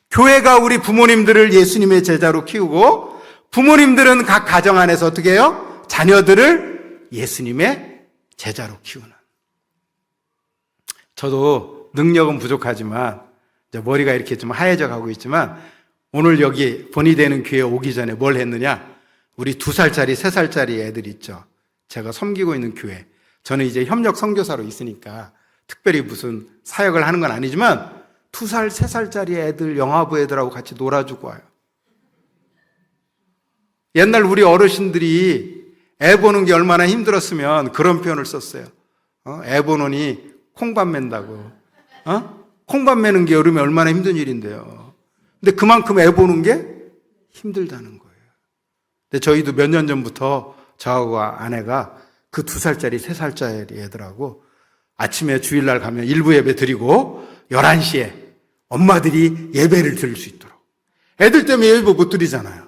교회가 우리 부모님들을 예수님의 제자로 키우고 부모님들은 각 가정 안에서 어떻게 해요? 자녀들을 예수님의 제자로 키우는. 저도 능력은 부족하지만 머리가 이렇게 좀 하얘져 가고 있지만 오늘 여기 본이 되는 교회에 오기 전에 뭘 했느냐? 우리 2살짜리, 3살짜리 애들 있죠. 제가 섬기고 있는 교회. 저는 이제 협력 선교사로 있으니까 특별히 무슨 사역을 하는 건 아니지만 2살, 3살짜리 애들, 영화부 애들하고 같이 놀아주고 와요. 옛날 우리 어르신들이 애 보는 게 얼마나 힘들었으면 그런 표현을 썼어요. 애 보느니 콩밥 맨다고. 콩밥 매는 게 여름에 얼마나 힘든 일인데요. 근데 그만큼 애 보는 게 힘들다는 거예요. 근데 저희도 몇 년 전부터 저하고 아내가 그 2살짜리, 3살짜리 애들하고 아침에 주일날 가면 일부 예배 드리고 11시에 엄마들이 예배를 드릴 수 있도록. 애들 때문에 예배 못 드리잖아요.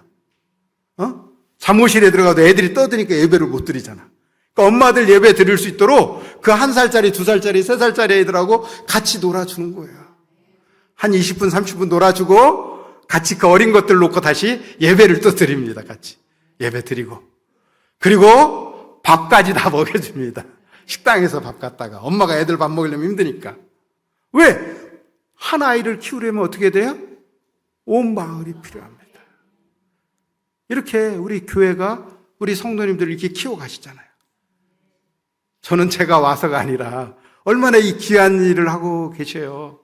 잠옷실에 들어가도 애들이 떠드니까 예배를 못 드리잖아. 그러니까 엄마들 예배 드릴 수 있도록 그 1살짜리, 2살짜리, 3살짜리 애들하고 같이 놀아주는 거예요. 한 20분, 30분 놀아주고 같이 그 어린 것들 놓고 다시 예배를 또 드립니다. 같이 예배 드리고 그리고 밥까지 다 먹여줍니다. 식당에서 밥 갖다가 엄마가 애들 밥 먹이려면 힘드니까. 왜? 한 아이를 키우려면 어떻게 돼요? 온 마을이 필요합니다. 이렇게 우리 교회가 우리 성도님들을 이렇게 키워가시잖아요. 저는 제가 와서가 아니라 얼마나 이 귀한 일을 하고 계셔요.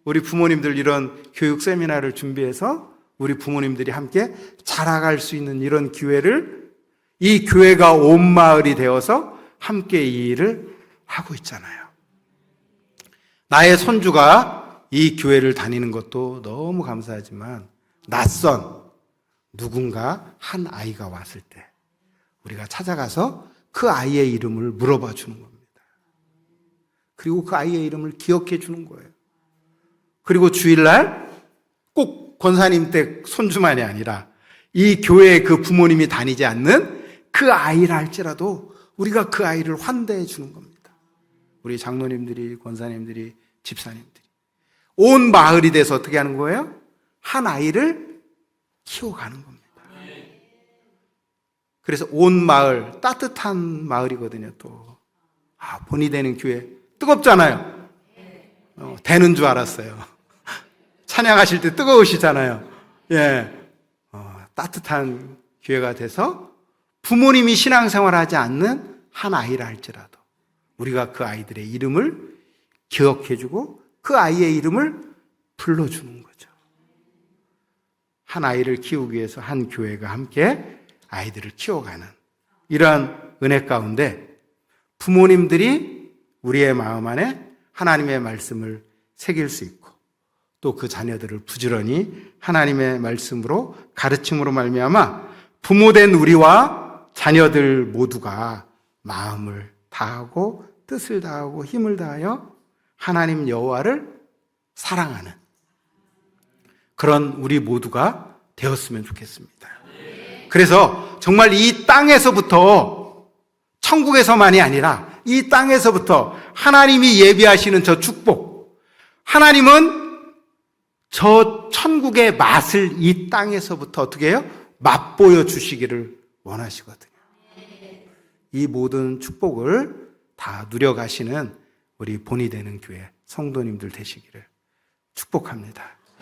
우리 부모님들 이런 교육 세미나를 준비해서 우리 부모님들이 함께 자라갈 수 있는 이런 기회를, 이 교회가 온 마을이 되어서 함께 이 일을 하고 있잖아요. 나의 손주가 이 교회를 다니는 것도 너무 감사하지만 낯선 누군가 한 아이가 왔을 때 우리가 찾아가서 그 아이의 이름을 물어봐 주는 겁니다. 그리고 그 아이의 이름을 기억해 주는 거예요. 그리고 주일날 꼭 권사님 댁 손주만이 아니라 이 교회에 그 부모님이 다니지 않는 그 아이라 할지라도 우리가 그 아이를 환대해 주는 겁니다. 우리 장로님들이, 권사님들이, 집사님들이 온 마을이 돼서 어떻게 하는 거예요? 한 아이를 키워가는 겁니다. 그래서 온 마을, 따뜻한 마을이거든요. 또 본이 되는 교회 뜨겁잖아요. 되는 줄 알았어요. 찬양하실 때 뜨거우시잖아요. 따뜻한 교회가 돼서 부모님이 신앙생활하지 않는 한 아이라 할지라도 우리가 그 아이들의 이름을 기억해주고 그 아이의 이름을 불러주는 거죠. 한 아이를 키우기 위해서 한 교회가 함께 아이들을 키워가는 이러한 은혜 가운데 부모님들이 우리의 마음 안에 하나님의 말씀을 새길 수 있고 또 그 자녀들을 부지런히 하나님의 말씀으로 가르침으로 말미암아 부모된 우리와 자녀들 모두가 마음을 다하고 뜻을 다하고 힘을 다하여 하나님 여호와를 사랑하는 그런 우리 모두가 되었으면 좋겠습니다. 그래서 정말 이 땅에서부터, 천국에서만이 아니라 이 땅에서부터 하나님이 예비하시는 저 축복, 하나님은 저 천국의 맛을 이 땅에서부터 어떻게 해요? 맛보여 주시기를 원하시거든요. 이 모든 축복을 다 누려가시는 우리 본이 되는 교회 성도님들 되시기를 축복합니다.